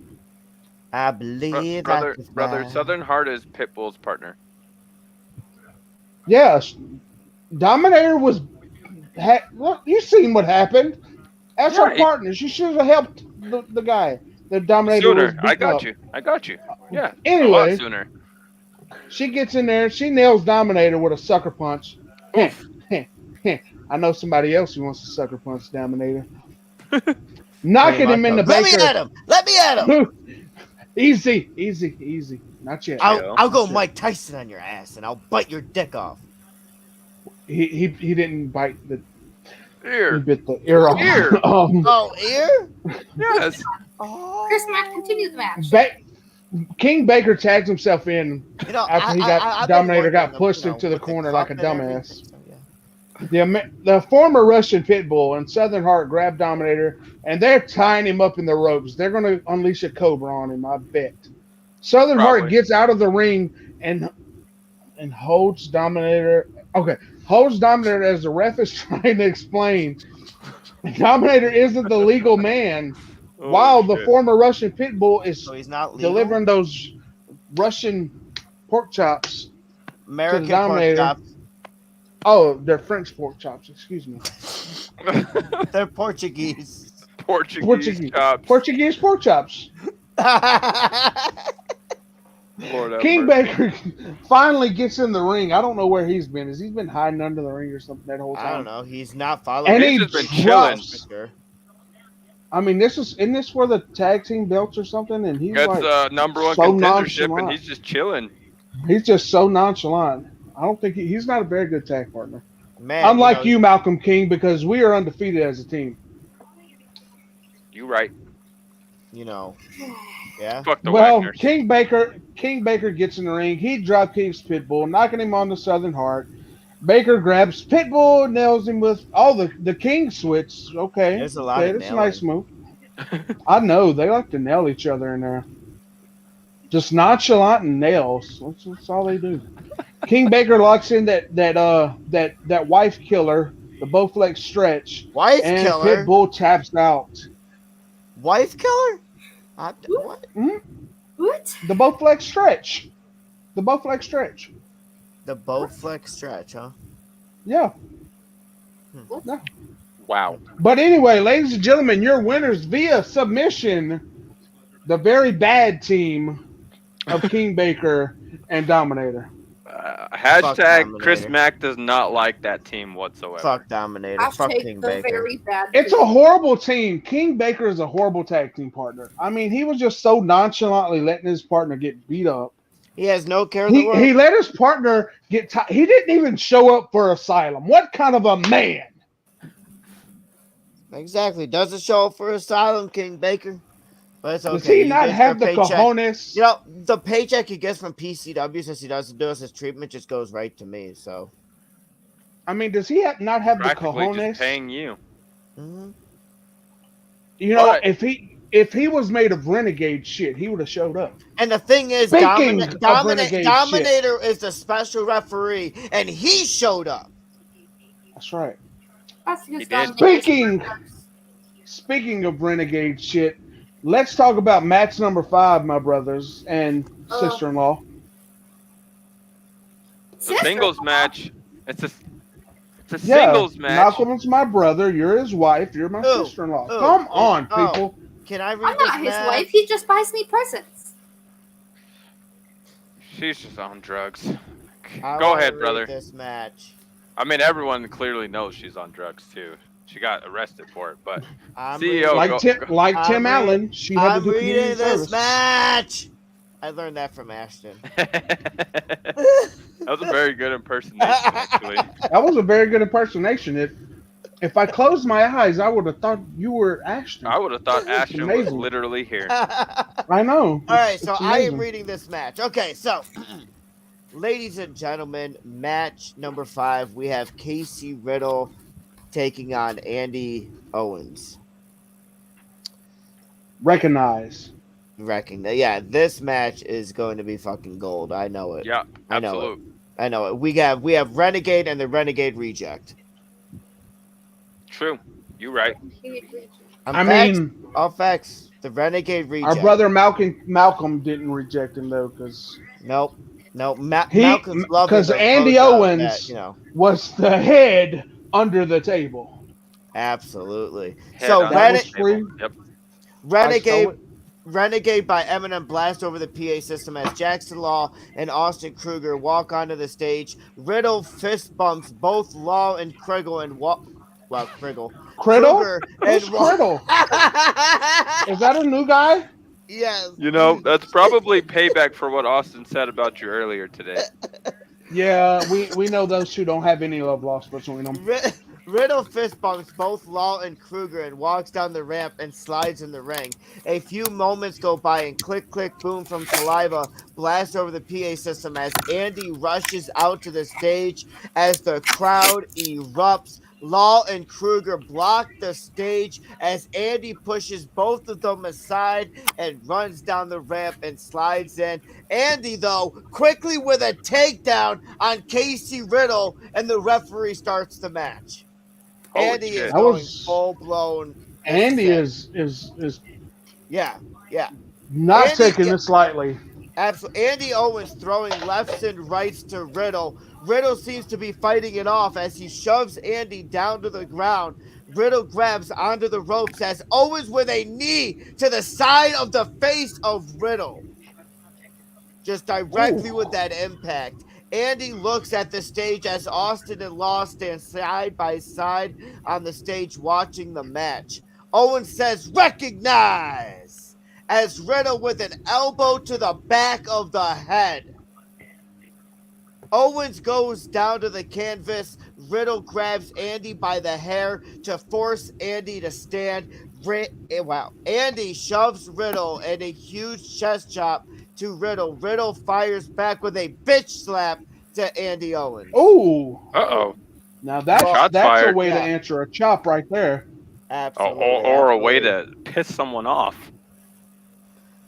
I believe Brother, I can brother, fly. Southern Heart is Pitbull's partner. Yes. Dominator was... Look, you seen what happened. That's Right. our partner. She should have helped the guy. The Dominator was Sooner. I beaten got up. you. I got you. Yeah. a lot Anyway, sooner. she gets in there. She nails Dominator with a sucker punch. I know somebody else who wants to sucker punch Dominator. Knocking him in the Let Baker. me at him. Let me at him. Easy. Not yet. I'll go Mike Tyson on your ass and I'll bite your dick off. He didn't bite the. He Here. bit the ear off. Ear. Oh, ear? Yes. Oh. Chris Mack continued the match. King Baker tags himself in You know, after I've been Dominator got wondering, pushed you know, into the with corner cup like a and everything, dumbass. so, yeah. The former Russian Pitbull and Southern Heart grab Dominator, and they're tying him up in the ropes. They're going to unleash a cobra on him, I bet. Southern Heart gets out of the ring and holds Dominator. Okay, holds Dominator as the ref is trying to explain. Dominator isn't the legal man, while the former Russian Pitbull is So he's not legal? delivering those Russian pork chops American to the Dominator. pork chops. Oh, they're French pork chops. Excuse me. They're Portuguese. Portuguese chops. Portuguese pork chops. Lord King mercy. Baker finally gets in the ring. I don't know where he's been. Has he been hiding under the ring or something that whole time? I don't know. He's not following. And He's he just been chilling. drops. I mean, isn't this for the tag team belts or something? And he's That's like number one so contendership, and nonchalant. he's just chilling. He's just so nonchalant. I don't think he's not a very good tag partner. Man, Unlike you, Malcolm King, because we are undefeated as a team. You right. You know. Yeah. Fuck the Well, Wagners. King Baker gets in the ring. He drop kicks Pitbull, knocking him on the Southern Heart. Baker grabs Pitbull, nails him with the King switch. Okay, There's a lot of that's a nice nailing. move. I know they like to nail each other in there. Just nonchalant and nails. That's all they do. King Baker locks in that wife killer, the Bowflex stretch, Wife and killer. Pitbull taps out. Wife killer? What? What? The Bowflex stretch. The Bowflex stretch. The Bowflex stretch, huh? Yeah. Hmm. Wow. But anyway, ladies and gentlemen, your winners via submission, the very bad team of King Baker and Dominator. Hashtag Chris Dominator. Mack does not like that team whatsoever. Fuck Dominator. Fuck Hashtag King the Baker. very bad. It's a horrible team. King Baker is a horrible tag team partner. I mean, he was just so nonchalantly letting his partner get beat up. He has no care in the world. He let his partner get he didn't even show up for Asylum. What kind of a man? Exactly. Doesn't show up for Asylum, King Baker. But it's okay. Does he You not get have your the paycheck. cojones? You know, the paycheck he gets from PCW since he doesn't do us his treatment just goes right to me. So, I mean, does he not have the Practically cojones? just paying you. mhm. You know, But- if he was made of renegade shit, he would have showed up. And the thing is, Speaking of renegade Dominator is the special referee, and he showed up. That's right. That's because He did. Dominator- Speaking of renegade shit, let's talk about match number 5, my brothers and sister-in-law. It's a singles match. It's a Yeah, singles match. Malcolm's my brother. You're his wife. You're my Ooh, sister-in-law. ooh, Come ooh, on, oh. people. Can I read I'm this not his match? wife. He just buys me presents. She's just on drugs. I Go wanna ahead, read brother. This match. I mean, everyone clearly knows she's on drugs too. She got arrested for it, but I'm CEO, Like go- Tim, go. like I'm Tim reading- Allen, she had to I'm do community reading this service. match. I learned that from Ashton. That was a very good impersonation, actually. That was a very good impersonation. If I closed my eyes, I would have thought you were Ashton. I would have thought That's Ashton was amazing. literally here. I know. All right, so It's I am amazing. reading this match. Okay, so, ladies and gentlemen, match number 5. We have Casey Riddle taking on Andy Owens. Recognize. Yeah, this match is going to be fucking gold. I know it. Yeah, I know it. absolute. I know it. We have Renegade and the Renegade Reject. True. You right. I mean, all facts. The Renegade Reject. our brother Malcolm didn't reject him though, because Nope. Malcolm's loving because the Andy blowjob Owens that, you know. was the head under the table. Absolutely. Head So on the that was table. free. Yep. Renegade I stole Renegade by Eminem blast over the PA system as Jackson Law and Austin Kruger walk onto the stage. Riddle fist bumps both Law and Kriggle and Kriggle. Criddle? and Who's Criddle? Is that a new guy? Yes. You know, that's probably payback for what Austin said about you earlier today. Yeah, we know those two don't have any love lost between them. Riddle fist bumps both Law and Kruger and walks down the ramp and slides in the ring. A few moments go by and click, click, boom from saliva blasts over the PA system as Andy rushes out to the stage as the crowd erupts. Law and Kruger block the stage as Andy pushes both of them aside and runs down the ramp and slides in. Andy, though, quickly with a takedown on Casey Riddle, and the referee starts the match. Holy Andy shit. is That going was- full blown. Andy insane. is Yeah, not Andy- taking this lightly. absolutely. Andy Owens throwing lefts and rights to Riddle. Riddle seems to be fighting it off as he shoves Andy down to the ground. Riddle grabs onto the ropes as Owens with a knee to the side of the face of Riddle. Just directly Ooh. with that impact. Andy looks at the stage as Austin and Law stand side by side on the stage watching the match. Owens says, "Recognize!" as Riddle with an elbow to the back of the head. Owens goes down to the canvas. Riddle grabs Andy by the hair to force Andy to stand. Andy shoves Riddle and a huge chest chop to Riddle. Riddle fires back with a bitch slap to Andy Owens. Ooh. Uh-oh. Now that's Shots a fired. way to Yeah. answer a chop right there. Absolutely. Or a way absolutely. to piss someone off.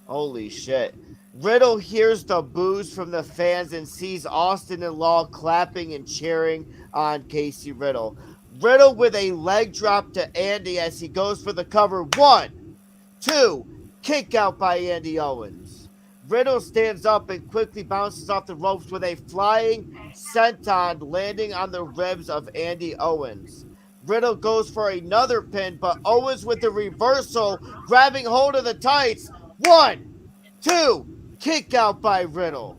Holy shit. Riddle hears the boos from the fans and sees Austin and Law clapping and cheering on Casey Riddle. Riddle with a leg drop to Andy as he goes for the cover. 1, 2, kick out by Andy Owens. Riddle stands up and quickly bounces off the ropes with a flying senton landing on the ribs of Andy Owens. Riddle goes for another pin, but Owens with the reversal, grabbing hold of the tights. 1, 2, kick out by Riddle.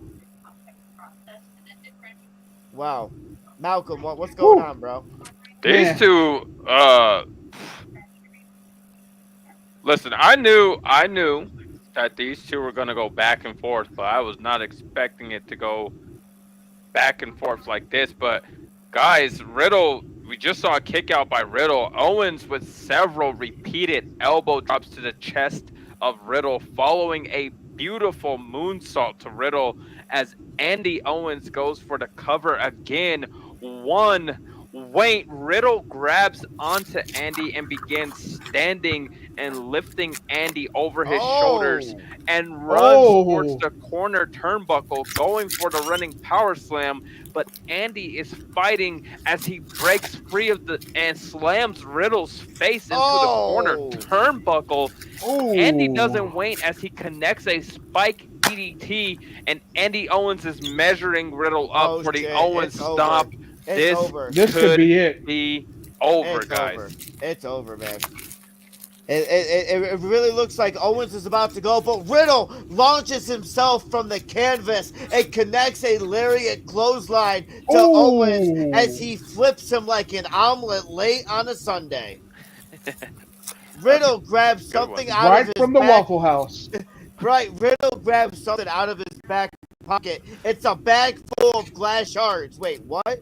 Wow. Malcolm, what's going on, bro? These Man. two, listen, I knew that these two were gonna go back and forth, but I was not expecting it to go back and forth like this. But guys, Riddle, we just saw a kick out by Riddle. Owens with several repeated elbow drops to the chest of Riddle, following a beautiful moonsault to Riddle as Andy Owens goes for the cover again. Riddle grabs onto Andy and begins standing and lifting Andy over his shoulders and runs towards the corner turnbuckle, going for the running power slam. But Andy is fighting as he breaks free of and slams Riddle's face into the corner turnbuckle. Ooh. Andy doesn't wait as he connects a spike DDT, and Andy Owens is measuring Riddle up for the Owens stomp. It's over. This could be it. Be over, It's guys. over. It's over, man. It really looks like Owens is about to go, but Riddle launches himself from the canvas and connects a lariat clothesline to Owens as he flips him like an omelet late on a Sunday. Riddle grabs something out of his from the back. Waffle House. Right, Riddle grabs something out of his back pocket. It's a bag full of glass shards. Wait, what?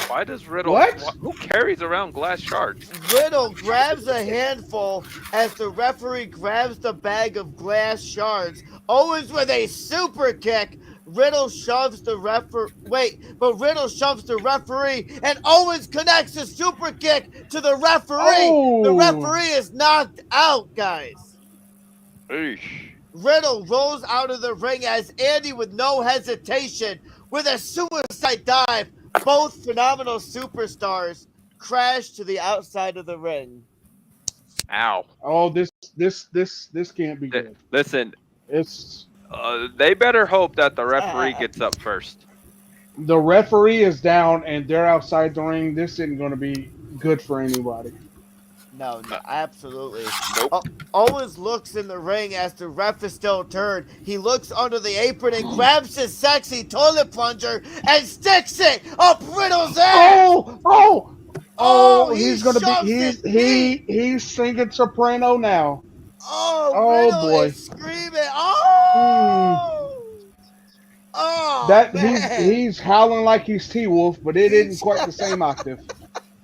Why does Riddle? What? Who carries around glass shards? Riddle grabs a handful as the referee grabs the bag of glass shards. Owens with a super kick. Riddle shoves the Riddle shoves the referee, and Owens connects a super kick to the referee. The referee is knocked out, guys. Eesh. Riddle rolls out of the ring as Andy, with no hesitation, with a suicide dive. Both phenomenal superstars crash to the outside of the ring. Ow. Oh, this can't be good. Listen, It's they better hope that the referee gets up first. the referee is down and they're outside the ring. This isn't going to be good for anybody. No, absolutely. Nope. Owens looks in the ring as the ref is still turned. He looks under the apron and grabs his sexy toilet plunger and sticks it up Riddle's ass. He's going to be he's singing soprano now. Riddle boy. is screaming. He's howling like he's T-Wolf, but it isn't quite the same octave.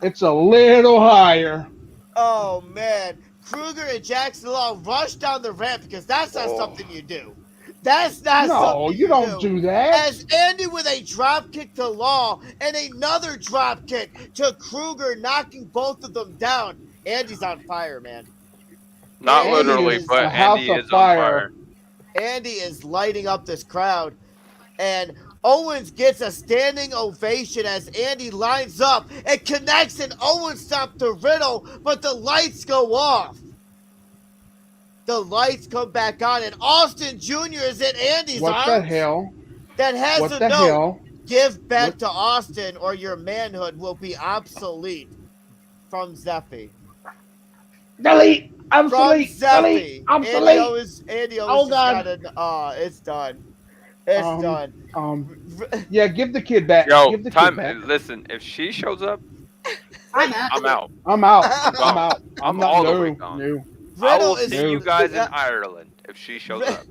It's a little higher. Oh man, Kruger and Jackson Law rush down the ramp because that's not something you do. That's not No, something you don't do that. As Andy with a drop kick to Law and another drop kick to Kruger, knocking both of them down. Andy's on fire, man. Not Andy literally, is but a house Andy of is on fire. fire. Andy is lighting up this crowd. And Owens gets a standing ovation as Andy lines up and connects an Owens stomp to Riddle, but the lights go off. The lights come back on, and Austin Jr. is in Andy's What arms. the hell? That has What a the note. hell? Give back What? to Austin or your manhood will be obsolete. From Zeffy. Delete. From Obsolete. Delete. Zeffy. Obsolete. Andy Oh, Owens God. just got it's done. It's done. Yeah, give the kid back. Yo, Give the time. kid back. Listen, if she shows up, I'm out. I'm out. I'm out. I'm I'm gone. out. I'm not, all the no, way gone. no. I will Riddle see you guys in Yeah. Ireland if she shows up.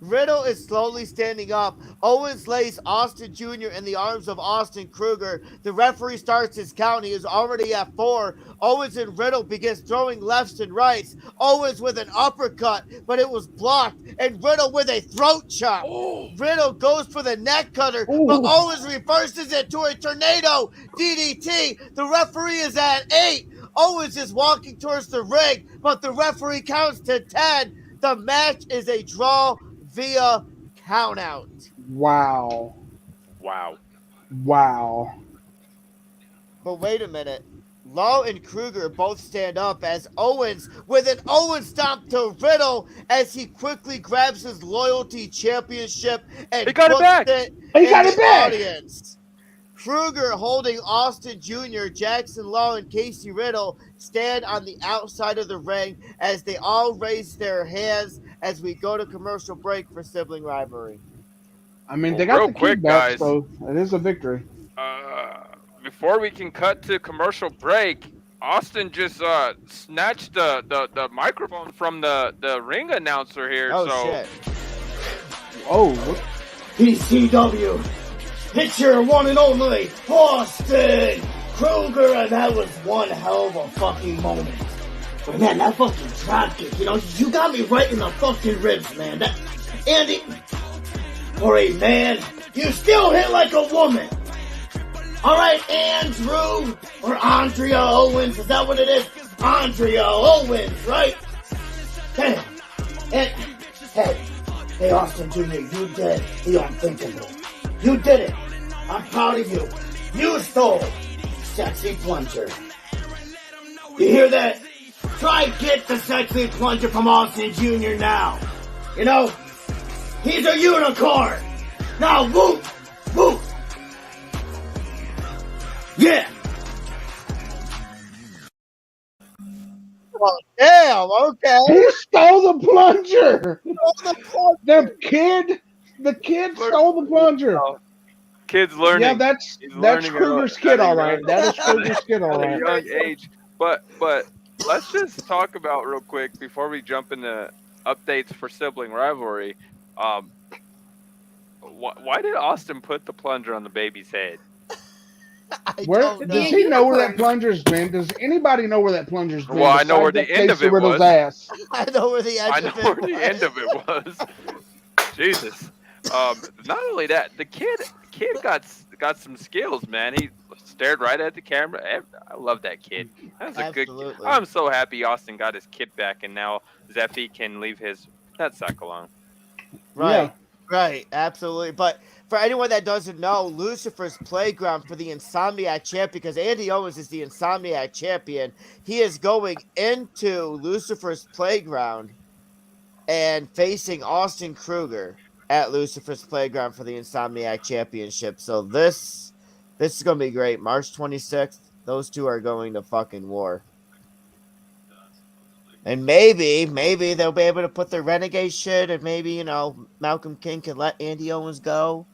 Riddle is slowly standing up. Owens lays Austin Jr. in the arms of Austin Kruger. The referee starts his count. He is already at 4. Owens and Riddle begins throwing lefts and rights. Owens with an uppercut, but it was blocked. And Riddle with a throat chop. Riddle goes for the neck cutter, but Owens reverses it to a tornado DDT. The referee is at 8. Owens is walking towards the ring, but the referee counts to 10. The match is a draw via countout. Wow. But wait a minute. Law and Kruger both stand up as Owens with an Owens stomp to Riddle as he quickly grabs his loyalty championship and He got it back. Audience. Kruger holding Austin Jr., Jackson Law, and Casey Riddle stand on the outside of the ring as they all raise their hands as we go to commercial break for sibling rivalry. I mean, they got real the quick, kid back, guys. so it is a victory. Before we can cut to commercial break, Austin just snatched the microphone from the ring announcer here. Shit. Oh, what? PCW, it's your one and only Austin Kruger, and that was one hell of a fucking moment. But man, that fucking dropkick, you got me right in the fucking ribs, man. Andy, for a man, you still hit like a woman. Alright, Andrew, or Andrea Owens, is that what it is? Andrea Owens, right? Damn. And, hey, Austin Jr., you did the unthinkable. You did it. I'm proud of you. You stole Sexy Plunger. You hear that? Try get the Sexy Plunger from Austin Jr. now. He's a unicorn. Now, whoop, whoop. Yeah. Well, damn, okay. He stole the plunger. The kid stole the plunger. Kid's learning. Yeah, that's Kruger's kid, all right. That is Kruger's kid, all At a right. young age. But let's just talk about real quick before we jump into updates for sibling rivalry. Why did Austin put the plunger on the baby's head? Does he know where that plunger's been? Does anybody know where that plunger's been? Well, I know where the end of it was. Ass? I know where the end of it was. Jesus. Not only that, the kid got some skills, man. He stared right at the camera. I love that kid. That's a good kid. I'm so happy Austin got his kid back, and now Zeffy can leave that sack alone. Right. Right, absolutely. But for anyone that doesn't know, Lucifer's Playground for the Insomniac champ, because Andy Owens is the Insomniac champion, he is going into Lucifer's Playground and facing Austin Kruger at Lucifer's Playground for the Insomniac championship. So this is going to be great. March 26th, those two are going to fucking war. And maybe they'll be able to put their renegade shit, and maybe, Malcolm King can let Andy Owens go.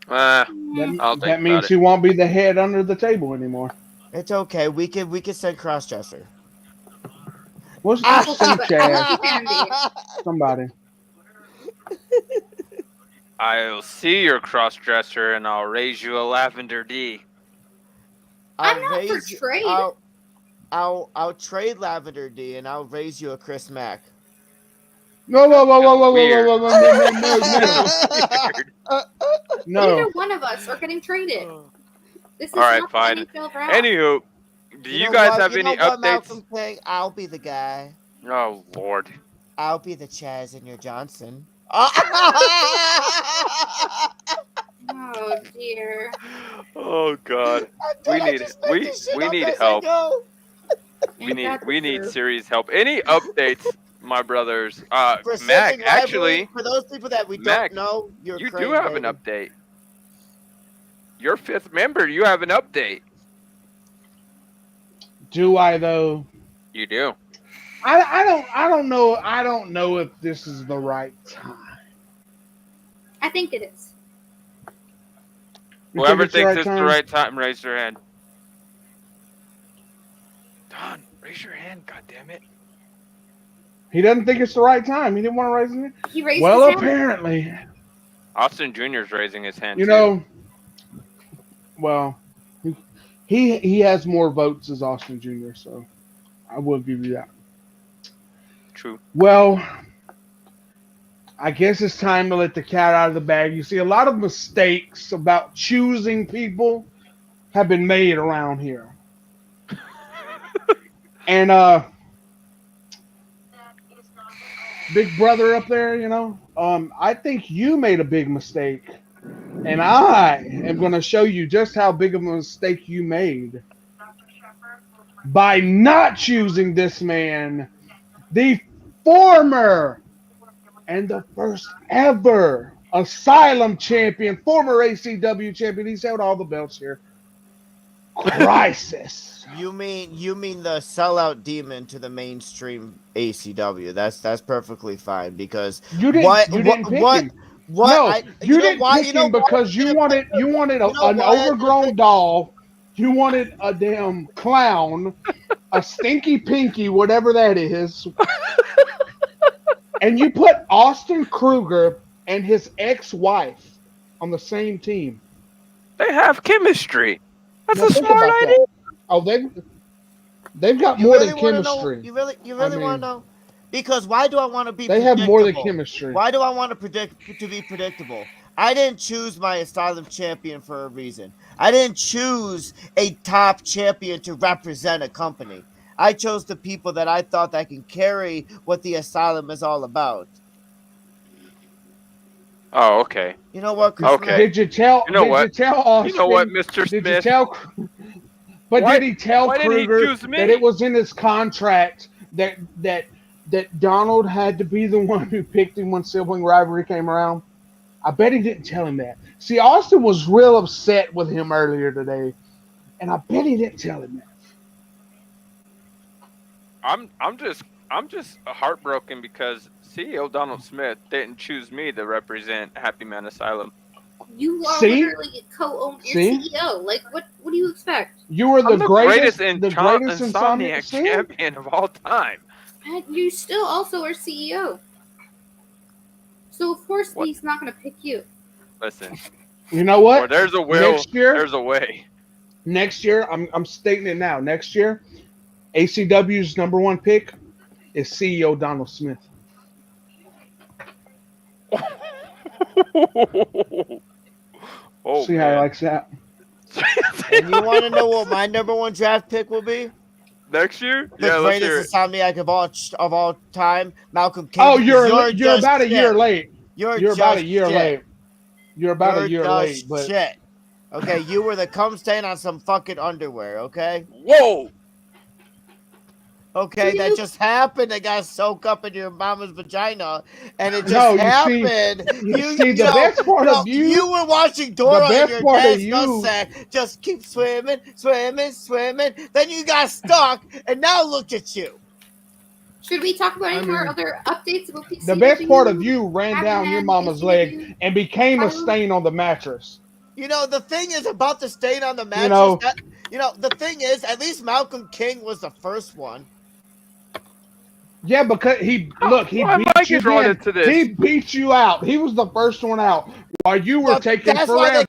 That means he won't be the head under the table anymore. It's okay. We can send Crossdresser. What's somebody? I'll see your Crossdresser, and I'll raise you a Lavender Dee. I'm not for trade. I'll trade Lavender Dee and I'll raise you a Chris Mack. No. Weird. Neither one of us are getting traded. This is All right, not fine. the NHL draft. Anywho, do you know guys what? have You any know what, updates? Malcolm King? I'll be the guy. Oh Lord. I'll be the Chaz in your Johnson. Oh dear. Oh God. We need help. We need serious help. Any updates, my brothers? Mac, actually, for those people that we Mac, don't know, you do have an update. Your 5th member, you have an update. Do I though? You do. I don't know. I don't know if this is the right time. I think it is. Whoever thinks it's the right time, raise their hand. Don, raise your hand, goddammit. He doesn't think it's the right time. He didn't want to raise his hand. He raised Well, his hand. apparently. Austin Jr.'s raising his hand. You know, well, he has more votes as Austin Jr., so I will give you that. True. Well, I guess it's time to let the cat out of the bag. You see, a lot of mistakes about choosing people have been made around here. And big brother up there, you know, I think you made a big mistake. And I am going to show you just how big of a mistake you made by not choosing this man, the former and the first ever Asylum champion, former ACW champion. He's held all the belts here. Crisis. You mean the sellout demon to the mainstream ACW? That's perfectly fine because you didn't pick him. No, you didn't pick him because you wanted an overgrown doll. You wanted a damn clown, a stinky pinky, whatever that is. And you put Austin Kruger and his ex-wife on the same team. They have chemistry. That's a smart idea. Oh, they've got more than chemistry. You really want to know? Because why do I want to be? They have more than chemistry. Why do I want to be predictable? I didn't choose my Asylum champion for a reason. I didn't choose a top champion to represent a company. I chose the people that I thought that can carry what the Asylum is all about. Oh, okay. You know what? Okay. Did you tell? You know what? You tell Austin? You know what, Mr. Smith? Did you tell? But did he tell Kruger that it was in his contract that Donald had to be the one who picked him when sibling rivalry came around? I bet he didn't tell him that. See, Austin was real upset with him earlier today, and I bet he didn't tell him that. I'm just heartbroken because CEO Donald Smith didn't choose me to represent Happy Man Asylum. You are literally co-owned your CEO. Like, what do you expect? You were the greatest insomniac champion of all time. And you still also are CEO. So of course he's not going to pick you. Listen. You know what? Where there's a will, next year, there's a way. Next year, I'm stating it now. Next year, ACW's #1 pick is CEO Donald Smith. Oh, see how he likes that. And you want to know what my #1 draft pick will be? Next year? The greatest insomniac of all time, Malcolm King. Oh, you're about a year late. You're about a year late. You're about a year late. But shit. Okay, you were the cum stain on some fucking underwear. Okay. Whoa. Okay, that just happened. It got soaked up in your mama's vagina, and it just happened. The best part of you. You were watching Dora and your dad's nutsack just keep swimming. Then you got stuck, and now look at you. Should we talk about any more other updates about PCW? The best part of you ran down your mama's leg and became a stain on the mattress. You know, the thing is about the stain on the mattress. The thing is, at least Malcolm King was the first one. Yeah, because he beat you He beat you out. He was the first one out while you were taking forever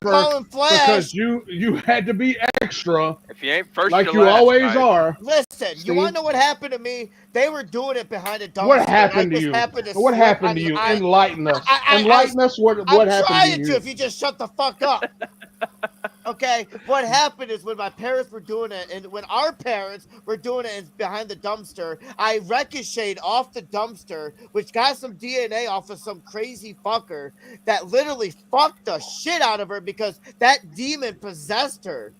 because you had to be extra, If you ain't first, like you're you last, always guys. are. Listen, Steve? you want to know what happened to me? They were doing it behind a dumpster. What happened to I just you? happened to What slip happened on to the- you? Enlighten us. Enlighten us. What I'm happened trying to to you? if you just shut the fuck up. Okay, what happened is when my parents were doing it, and when our parents were doing it behind the dumpster, I ricocheted off the dumpster, which got some DNA off of some crazy fucker that literally fucked the shit out of her because that demon possessed her.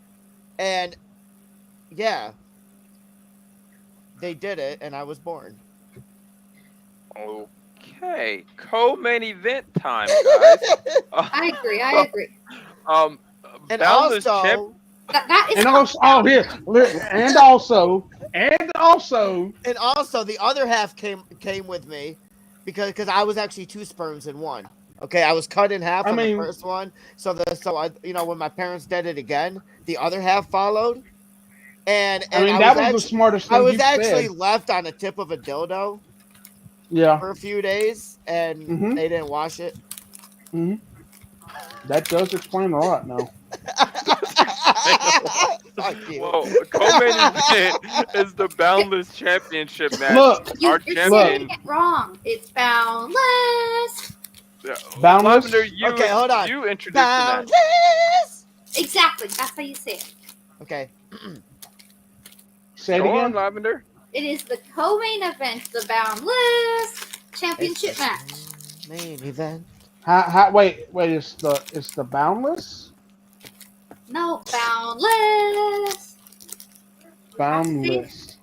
And yeah, they did it, and I was born. Okay, co-main event time, guys. I agree. I agree. And Boundless also, champ. That is And not also, oh here, and also, the other half came with me because I was actually two sperms in one. Okay, I was cut in half on the first one, so I when my parents did it again, the other half followed, and I mean I that was was the smartest thing I was you've actually said. left on the tip of a dildo Yeah. for a few days, and they didn't wash it. Mm-hmm. That does explain a lot now. Fuck you. Well, co-main event is the Boundless Championship match. Look, you're Our saying champion. it wrong. It's Boundless. Boundless? Lavender, you, Okay, hold on. you introduced the match. Boundless. Exactly. That's how you say it. Okay. Say it Go again. on, Lavender. It is the co-main event, the Boundless Championship match. Main event. Wait, it's the Boundless? No, Boundless. Boundless.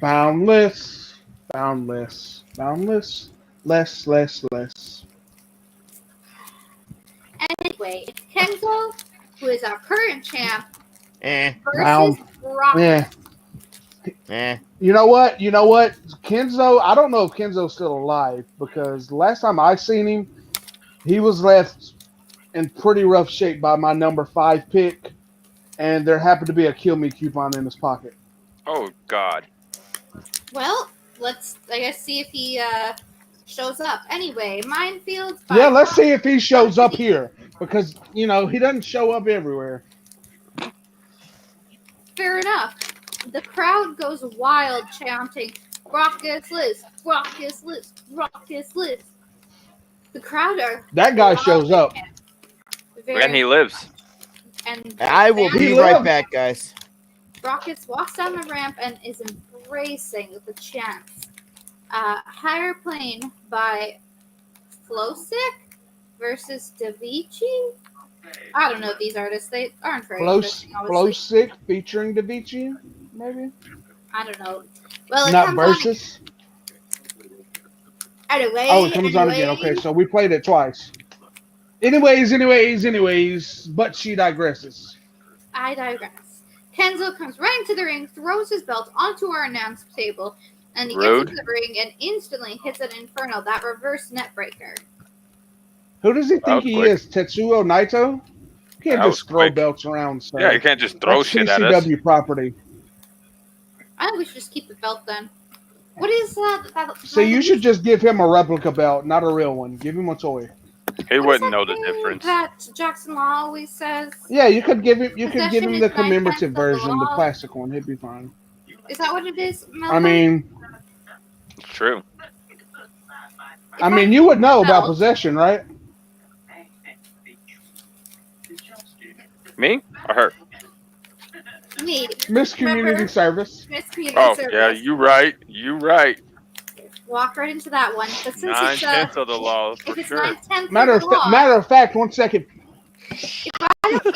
Boundless. Boundless. Boundless. Less. Anyway, it's Kenzo, who is our current champ, versus Yeah. Brakkus. You know what? Kenzo, I don't know if Kenzo's still alive because last time I seen him, he was left in pretty rough shape by my number 5 pick, and there happened to be a kill me coupon in his pocket. Oh God. Well, let's, I guess, see if he shows up. Anyway, Minefields. Yeah, let's see if he shows up here because, he doesn't show up everywhere. Fair enough. The crowd goes wild chanting, Brakkus Liz, Brakkus Liz, Brakkus Liz. The crowd are... That guy shows up. And he lives. And I will be right back, guys. Brakkus walks down the ramp and is embracing the chants. Higher Plane by Flowsick versus Davici. I don't know these artists. They aren't very interesting, obviously. Flowsick featuring Davici, maybe? I don't know. Well, it Not comes versus? on. Anyway. Oh, it comes on again. Okay, so we played it twice. Anyways, but she digresses. I digress. Kenzo comes right into the ring, throws his belt onto our announce table, and he gets into the ring and instantly hits an Inferno, that reverse net breaker. Who does he think he is? Tetsuo Naito? You can't just throw belts around, sir. Yeah, you can't just throw shit at us. PCW property. I think we should just keep the belt then. What is that? So you should just give him a replica belt, not a real one. Give him a toy. He wouldn't know the difference. That Jackson Law always says. Yeah, you could give him. You could give Possession him the is commemorative 9/10 version, of the the law. plastic one. He'd be fine. Is that what it is, Malcolm? I mean, It's true. you would know about possession, right? Me or her? Me. Miss Community Service. Miss Community Oh, Service. yeah, you right. You right. Walk right into that one. But since it's 9/10 of the law, for if it's sure. 9/10 Matter of the law, of fact, 1 second. if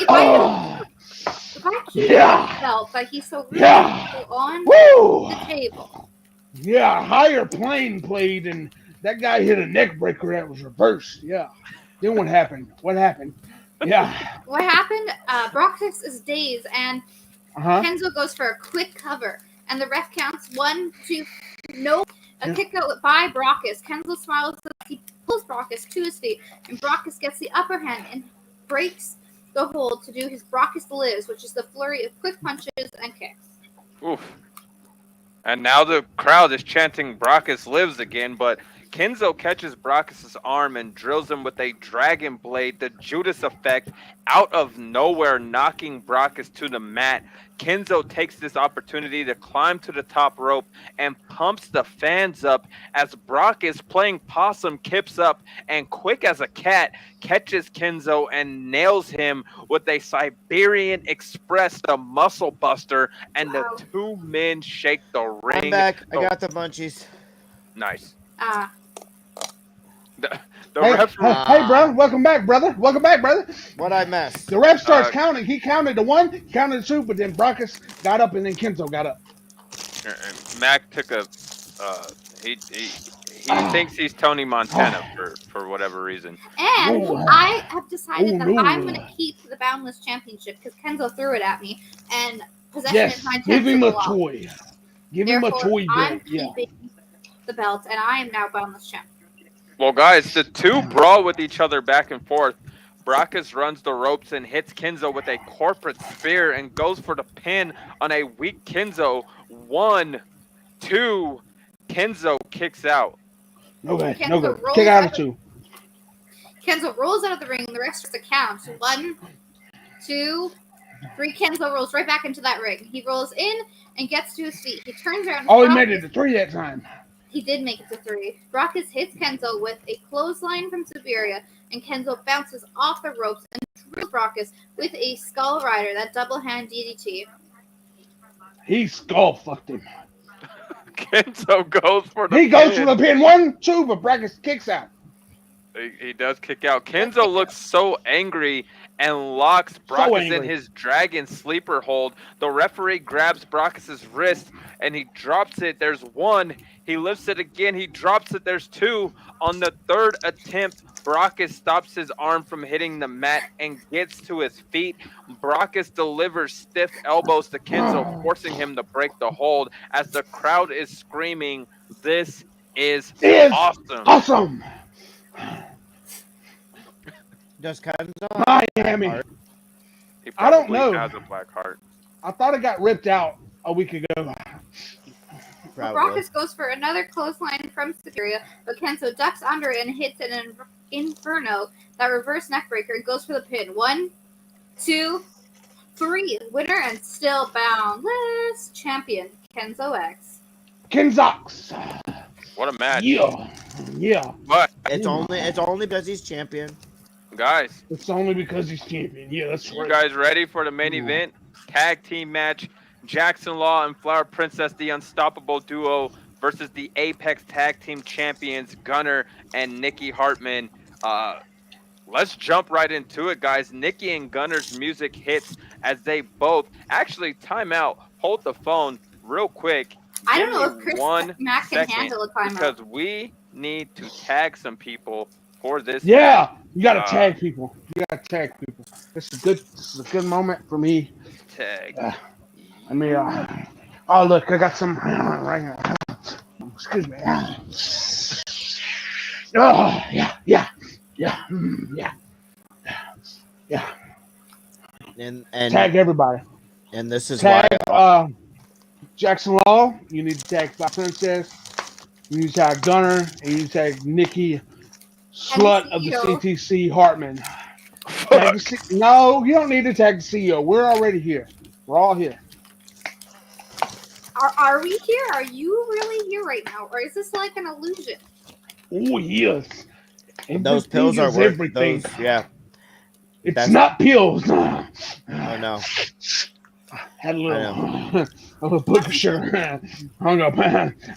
I keep Yeah. the belt, but he's so rude Yeah. on Woo! the table. Yeah, Higher Plane played, and that guy hit a neck breaker that was reversed. Yeah. Then what happened? Yeah. What happened? Brakkus is dazed, and Kenzo goes for a quick cover, and the ref counts 1, 2, no. A kick out by Brakkus. Kenzo smiles as he pulls Brakkus to his feet, and Brakkus gets the upper hand and breaks the hold to do his Brakkus lives, which is the flurry of quick punches and kicks. Oof. And now the crowd is chanting Brakkus lives again, but Kenzo catches Brakkus' arm and drills him with a dragon blade, the Judas effect, out of nowhere, knocking Brakkus to the mat. Kenzo takes this opportunity to climb to the top rope and pumps the fans up as Brakkus, playing possum, kips up and quick as a cat catches Kenzo and nails him with a Siberian Express, the muscle buster, and Wow. the two men shake the ring. I'm back. I got the munchies. Nice. The Hey, referee. hey, bro, welcome back, brother. Welcome back, brother. What I missed? The ref starts counting. He counted to 1, he counted to 2, but then Brakkus got up and then Kenzo got up. Mac took a. He thinks he's Tony Montana for whatever reason. And Ooh. I have decided that Ooh, I'm no. going to keep the Boundless Championship because Kenzo threw it at me, and possession Yes, is 9 give tenths him of a the law. toy. Give him a Therefore, toy I'm back. Yeah. keeping the belt, and I am now Boundless Champ. Well, guys, the two brawl with each other back and forth. Brakkus runs the ropes and hits Kenzo with a corporate spear and goes for the pin on a weak Kenzo. 1, 2, Kenzo kicks out. Okay, Kenzo no good. rolls Kick out out of 2. Kenzo rolls out of the ring. The rest is a count. 1, 2, 3. Kenzo rolls right back into that ring. He rolls in and gets to his feet. He turns around. Oh, he made it to 3 that time. He did make it to 3. Brakkus hits Kenzo with a clothesline from Siberia, and Kenzo bounces off the ropes and drills Brakkus with a skull rider, that double hand DDT. He skull fucked him. Kenzo goes for the He pin. goes for the pin. 1, 2, but Brakkus kicks out. He does kick out. Kenzo looks so angry and locks Brakkus in angry. his dragon sleeper hold. The referee grabs Brakkus' wrist and he drops it. There's 1. He lifts it again. He drops it. There's 2. On the 3rd attempt, Brakkus stops his arm from hitting the mat and gets to his feet. Brakkus delivers stiff elbows to Kenzo, forcing him to break the hold as the crowd is screaming, "This is awesome." Awesome. Does Kenzo? Miami. He I don't probably know. has a black heart. I thought it got ripped out a week ago. Probably. Brakkus goes for another clothesline from Siberia, but Kenzo ducks under it and hits an inferno, that reverse neckbreaker, and goes for the pin. 1, 2, 3. Winner and still Boundless Champion, Kenzo X. Kenzox. What a match. Yeah. But, It's only because he's champion. guys, It's only because he's champion. Yeah, that's you right. guys ready for the main event? Tag team match. Jackson Law and Flower Princess, the unstoppable duo, versus the Apex Tag Team Champions, Gunner and Niki Hartman. Let's jump right into it, guys. Niki and Gunner's music hits as they both... Actually, time out. Hold the phone real quick. I Give don't know me if Chris one Mack can second, handle a timeout. because we need to tag some people for this. Yeah, you gotta tag people. You gotta tag people. This is a good moment for me. Tag. I mean, oh look, I got some right here. Excuse me. Oh yeah. And Tag everybody. and this is Tag why Jackson Law. You need to tag Flower Princess. You need to tag Gunner, and you need to tag Niki, slut of the CEO. CTC Hartman. Tag no, you don't need to tag the CEO. We're already here. We're all here. Are we here? Are you really here right now? Or is this like an illusion? Oh yes. those pills are Everything is worth everything. those. Yeah. It's That's- not pills. Oh no. Had a little booger sugar. Hung up.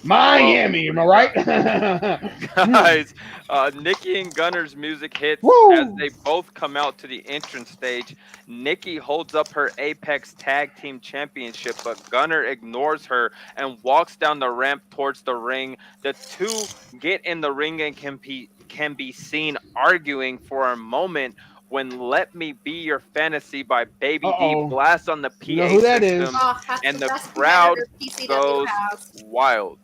Miami, am I right? Guys, Niki and Gunner's music hits Woo! as they both come out to the entrance stage. Niki holds up her Apex Tag Team Championship, but Gunner ignores her and walks down the ramp towards the ring. The two get in the ring and can be seen arguing for a moment when "Let Me Be Your Fantasy" by Baby D blasts on the PA You know who that is? system, Oh, that's and the best crowd competitor PCW goes has. wild.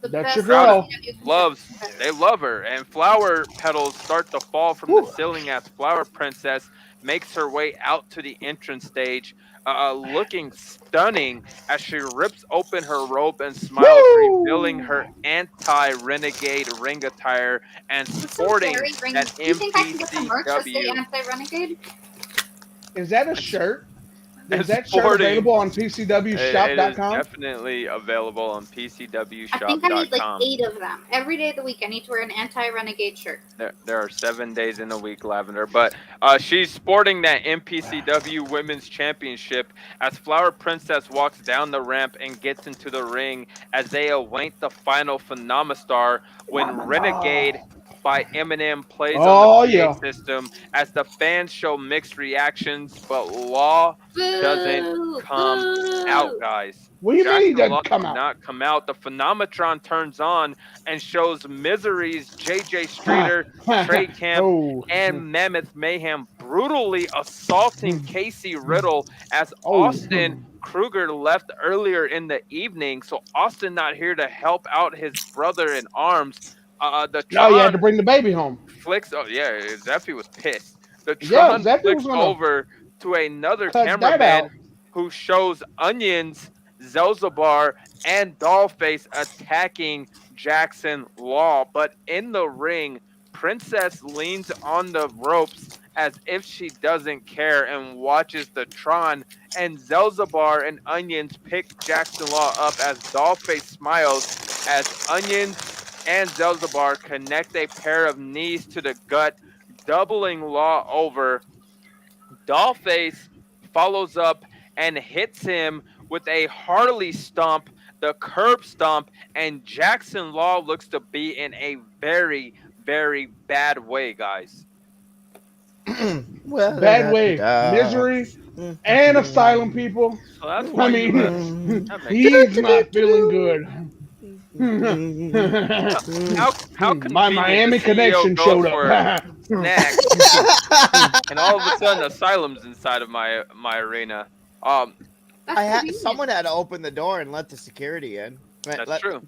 The That's best your girl. PCW competitor. They love her, and flower petals start to fall from the ceiling as Flower Princess makes her way out to the entrance stage, looking stunning as she rips open her robe and smiles, revealing her anti-renegade ring attire and That's some sporting scary ring. that Do you think I can get the merch that say MPCW anti-renegade? Is that a shirt? and Is that shirt sporting. available on It is PCWshop.com? definitely available on I think I need like PCWshop.com. 8 of them. Every day of the week, I need to wear an anti-renegade shirt. There are 7 days in a week, Lavender. But she's sporting that MPCW Women's Championship as Flower Princess walks down the ramp and gets into the ring as they await the final Phenomastar when Renegade by Eminem plays on the PA system as the fans show mixed reactions, but Law doesn't come out, guys. What do you mean he Jackson Law doesn't come did out? not come out. The Phenometron turns on and shows Misery's JJ Streeter, Trey Camp, Oh. and Mammoth Mayhem brutally assaulting Casey Riddle as Oh. Austin Kruger left earlier in the evening. So Austin not here to help out his brother in arms. The No, you had Tron to bring the baby home. flicks. Oh yeah, Zeffy was pissed. The Yeah, Tron Zeffy flicks was gonna over to another cut that cameraman out. who shows Onions, Zelzabar, and Dollface attacking Jackson Law. But in the ring, Princess leans on the ropes as if she doesn't care and watches the Tron. And Zelzabar and Onions pick Jackson Law up as Dollface smiles as Onions and Zelzabar connect a pair of knees to the gut, doubling Law over. Dollface follows up and hits him with a Harley stomp, the curb stomp, and Jackson Law looks to be in a very, very bad way, guys. Well, Bad way. Misery and Asylum people. So that's why I mean, that makes he's not feeling good. how My convenient Miami the CEO connection goes showed for up. snacks, and all of a sudden Asylum's inside of my arena. That's convenient. Someone had to open the door and let the security in. That's true.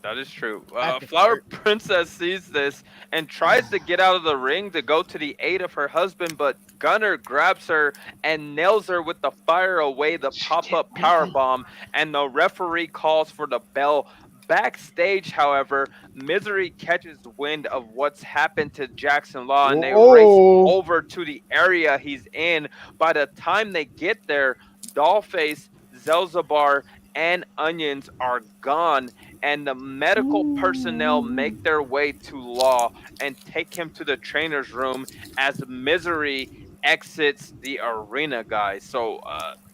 That is true. After Flower court. Princess sees this and tries to get out of the ring to go to the aid of her husband, but Gunner grabs her and nails her with the fire away the pop-up powerbomb, and the referee calls for the bell. Backstage, however, Misery catches wind of what's happened to Jackson Law, and they race over to the area he's in. By the time they get there, Dollface, Zelzabar, and Onions are gone, and the medical personnel make their way to Law and take him to the trainer's room as Misery exits the arena, guys. So,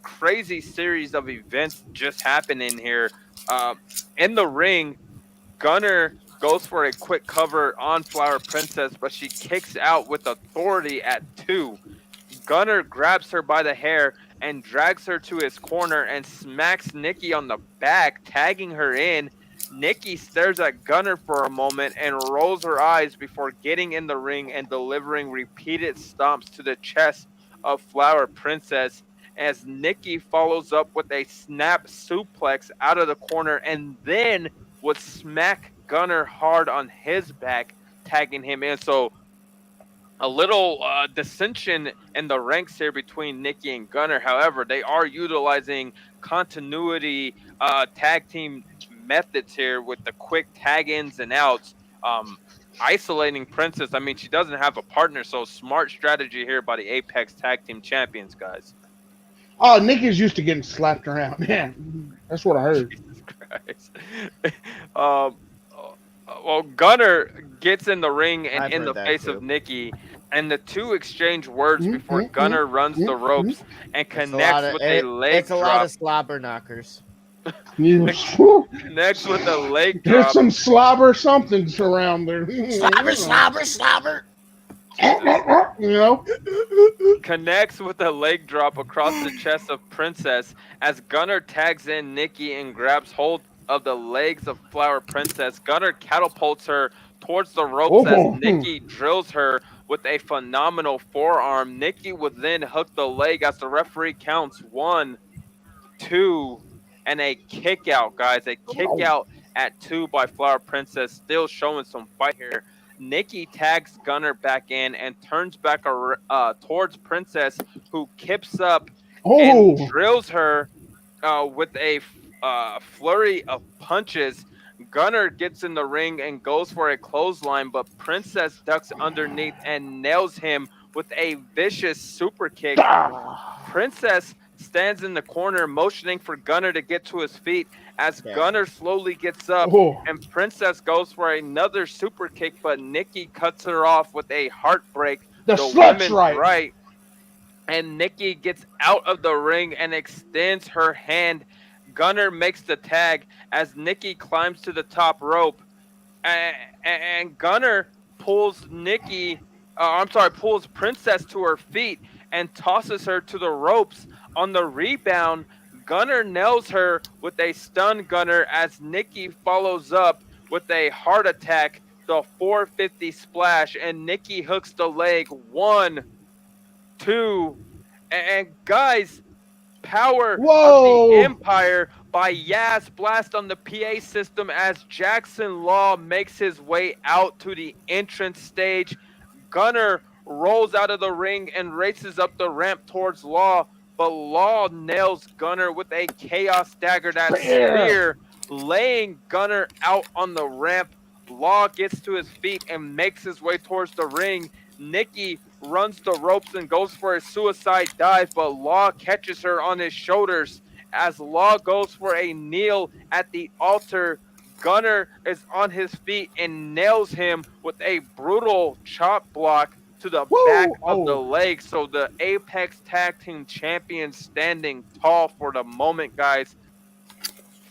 crazy series of events just happened in here. In the ring, Gunner goes for a quick cover on Flower Princess, but she kicks out with authority at 2. Gunner grabs her by the hair and drags her to his corner and smacks Niki on the back, tagging her in. Niki stares at Gunner for a moment and rolls her eyes before getting in the ring and delivering repeated stomps to the chest of Flower Princess as Niki follows up with a snap suplex out of the corner and then would smack Gunner hard on his back, tagging him in. So a little dissension in the ranks here between Niki and Gunner. However, they are utilizing continuity tag team methods here with the quick tag ins and outs, isolating Princess. I mean, she doesn't have a partner, so smart strategy here by the Apex Tag Team Champions, guys. Oh, Niki's used to getting slapped around. Yeah, that's what I heard. Jesus Christ. Well, Gunner gets in the ring and I've in heard the that face too. of Niki, and the two exchange words before Gunner runs the ropes and connects with a leg It's a lot drop. of slobber knockers. Connects with a leg There's drop. some slobber somethings around there. Slobber. You know? Connects with a leg drop across the chest of Princess as Gunner tags in Niki and grabs hold of the legs of Flower Princess. Gunner catapults her towards the ropes as Niki drills her with a phenomenal forearm. Niki would then hook the leg as the referee counts 1, 2, and a kick out, guys. A kick out at 2 by Flower Princess, still showing some fight here Niki tags Gunner back in and turns back towards Princess, who kips up and Oh, drills her with a flurry of punches. Gunner gets in the ring and goes for a clothesline, but Princess ducks underneath and nails him with a vicious super kick. Princess stands in the corner, motioning for Gunner to get to his feet as Gunner slowly gets up, oh, and Princess goes for another super kick, but Niki cuts her off with a heartbreak. the women's slut's right. And Niki gets out of the ring and extends her hand. Gunner makes the tag as Niki climbs to the top rope, and Gunner pulls pulls Princess to her feet and tosses her to the ropes. On the rebound, Gunner nails her with a stun gunner as Niki follows up with a heart attack, the 450 splash, and Niki hooks the leg. 1, 2, and guys, power of the Empire by Yaz Blast on the PA system as Jackson Law makes his way out to the entrance stage. Gunner rolls out of the ring and races up the ramp towards Law, but Law nails Gunner with a Chaos Dagger, that spear, laying Gunner out on the ramp. Law gets to his feet and makes his way towards the ring. Niki runs the ropes and goes for a suicide dive, but Law catches her on his shoulders. As Law goes for a kneel at the altar, Gunner is on his feet and nails him with a brutal chop block to the back of the leg. So the Apex Tag Team Champions standing tall for the moment, guys.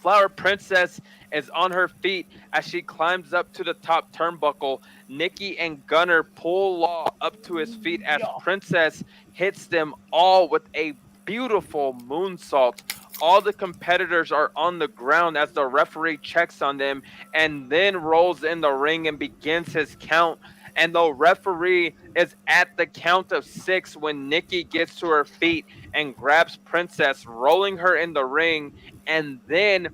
Flower Princess is on her feet as she climbs up to the top turnbuckle. Niki and Gunner pull Law up to his feet as Princess hits them all with a beautiful moonsault. All the competitors are on the ground as the referee checks on them and then rolls in the ring and begins his count. And the referee is at the count of 6 when Niki gets to her feet and grabs Princess, rolling her in the ring, and then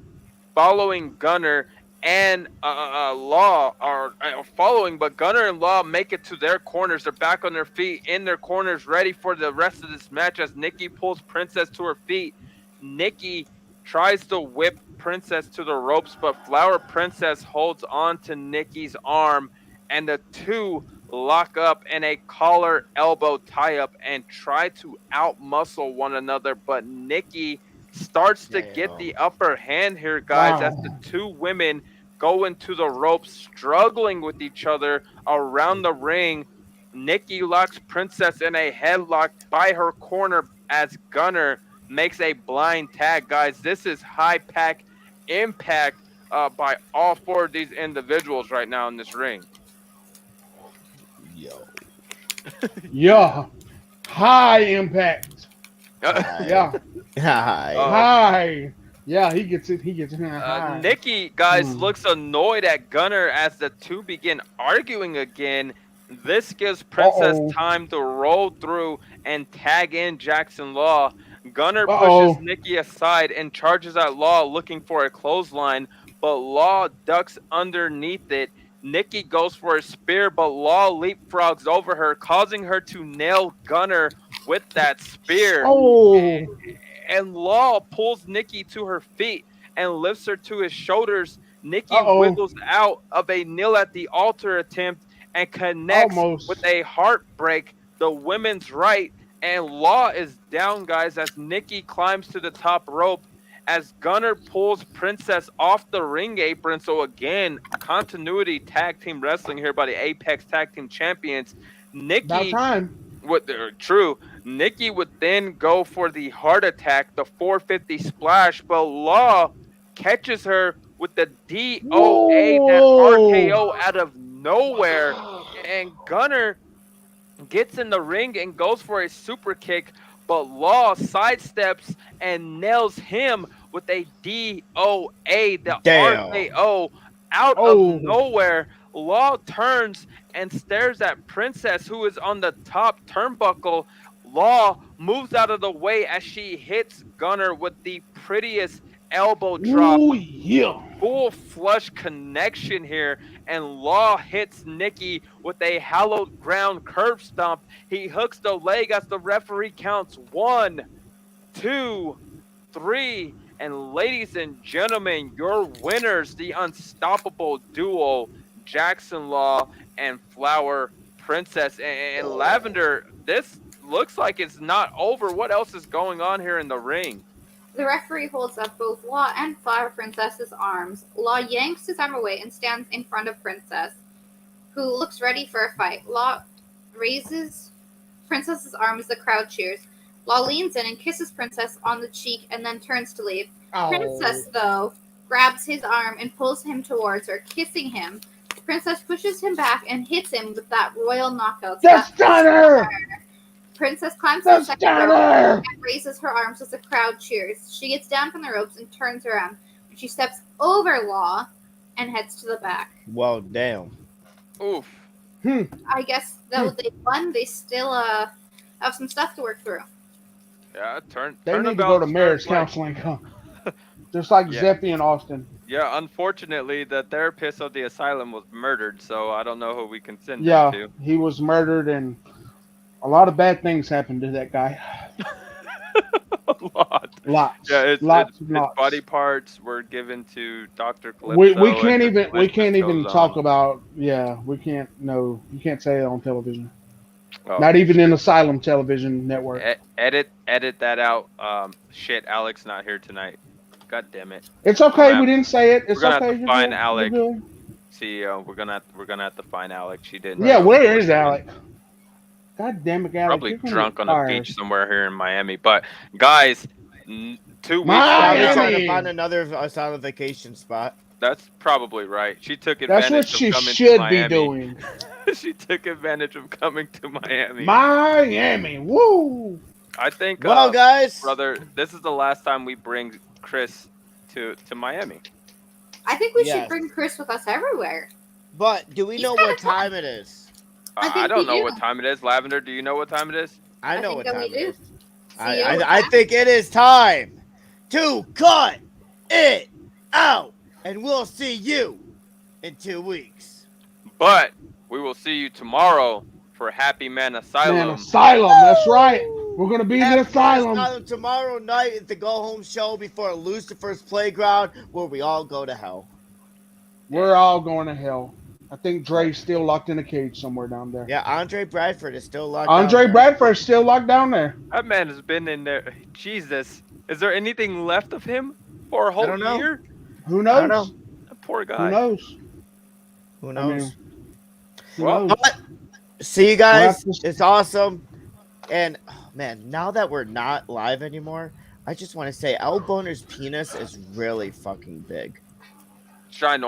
following Gunner and Law are following, but Gunner and Law make it to their corners. They're back on their feet in their corners, ready for the rest of this match as Niki pulls Princess to her feet. Niki tries to whip Princess to the ropes, but Flower Princess holds on to Niki's arm, and the two lock up in a collar elbow tie-up and try to out-muscle one another, but Niki starts to get the upper hand here, guys, as the two women go into the ropes, struggling with each other around the ring. Niki locks Princess in a headlock by her corner as Gunner makes a blind tag. Guys, this is high-pack impact by all 4 of these individuals right now in this ring. Yeah. High impact. Yeah. High. Yeah, he gets it. High. Niki, guys, looks annoyed at Gunner as the two begin arguing again. This gives Princess time to roll through and tag in Jackson Law. Gunner pushes Niki aside and charges at Law looking for a clothesline, but Law ducks underneath it. Niki goes for a spear, but Law leapfrogs over her, causing her to nail Gunner with that spear. And Law pulls Niki to her feet and lifts her to his shoulders. Niki wiggles out of a kneel at the altar attempt and connects with a heartbreak, the women's right, and Law is down, guys, as Niki climbs to the top rope as Gunner pulls Princess off the ring apron. So again, continuity tag team wrestling here by the Apex Tag Team Champions. Niki, Niki would then go for the heart attack, the 450 splash, but Law catches her with the DOA, that RKO out of nowhere, and Gunner gets in the ring and goes for a super kick, but Law sidesteps and nails him with a DOA, the RKO out of nowhere. Law turns and stares at Princess, who is on the top turnbuckle. Law moves out of the way as she hits Gunner with the prettiest elbow drop. full flush connection here, and Law hits Niki with a hallowed ground curb stomp. He hooks the leg as the referee counts 1, 2, 3, and ladies and gentlemen, your winners, the unstoppable duo, Jackson Law and Flower Princess. And Lavender, this looks like it's not over. What else is going on here in the ring? The referee holds up both Law and Flower Princess's arms. Law yanks his arm away and stands in front of Princess, who looks ready for a fight. Law raises Princess's arm as the crowd cheers. Law leans in and kisses Princess on the cheek and then turns to leave. Oh. Princess, though, grabs his arm and pulls him towards her, kissing him. Princess pushes him back and hits him with that royal knockout. The stunner! Princess climbs The the second rope stunner! and raises her arms as the crowd cheers. She gets down from the ropes and turns around. And she steps over Law and heads to the back. Well, damn. Oof. I guess though they won, they still have some stuff to work through. Yeah, They turn need to about go to marriage like- counseling. Huh? Just like Yeah. Zeppy and Austin. Yeah, unfortunately, the therapist of the asylum was murdered, so I don't know who we can send Yeah, them to. he was murdered, and a lot of bad things happened to that guy. A lot. Lots. Yeah, it's lots. body parts were given to Dr. Calypso. We can't and the even list just even goes talk on. about. Yeah, we can't. No, you can't say it on television. Oh, Not even in Asylum Television Network. edit that out. Shit, Alex not here tonight. God damn it. It's okay. We're We didn't say it. It's gonna okay. have to You're find good. Alec. You're good. CEO, we're gonna have to find Alex. She didn't. Yeah, know. where is Alec? God damn it, Alec. Probably you're gonna drunk get on a fired. beach somewhere here in Miami. But guys, 2 weeks Probably Miami! trying to find another asylum vacation spot. That's probably right. She took advantage That's what of she coming should to be Miami. doing. She took advantage of coming to Miami. Miami. Woo! I think, Well, guys, brother, this is the last time we bring Chris to Miami. I think we Yes. should bring Chris with us everywhere. but do we He's know kinda what time it is? I think I don't we know do. what time it is. Lavender, do you know what time it is? I know think what that time we it do. is. See you I think it is time to cut it out, and we'll see you in 2 weeks. But we will see you tomorrow for Happy Man Asylum. Man, Asylum. That's right. We're gonna be the Asylum. Tomorrow night at the Go Home Show before Lucifer's Playground, where we all go to hell. We're all going to hell. I think Dre's still locked in a cage somewhere down there. Yeah, Andre Bradford is still locked Andre down there. Bradford's still locked down there. That man has been in there. Jesus. Is there anything left of him for a whole don't know. year? Who I knows? don't know. That poor Who guy. knows? Who I knows? mean, who Well, knows? But see you guys. We'll have to- It's awesome. And oh, man, now that we're not live anymore, I just want to say Al Boner's penis is really fucking big. Ginormous.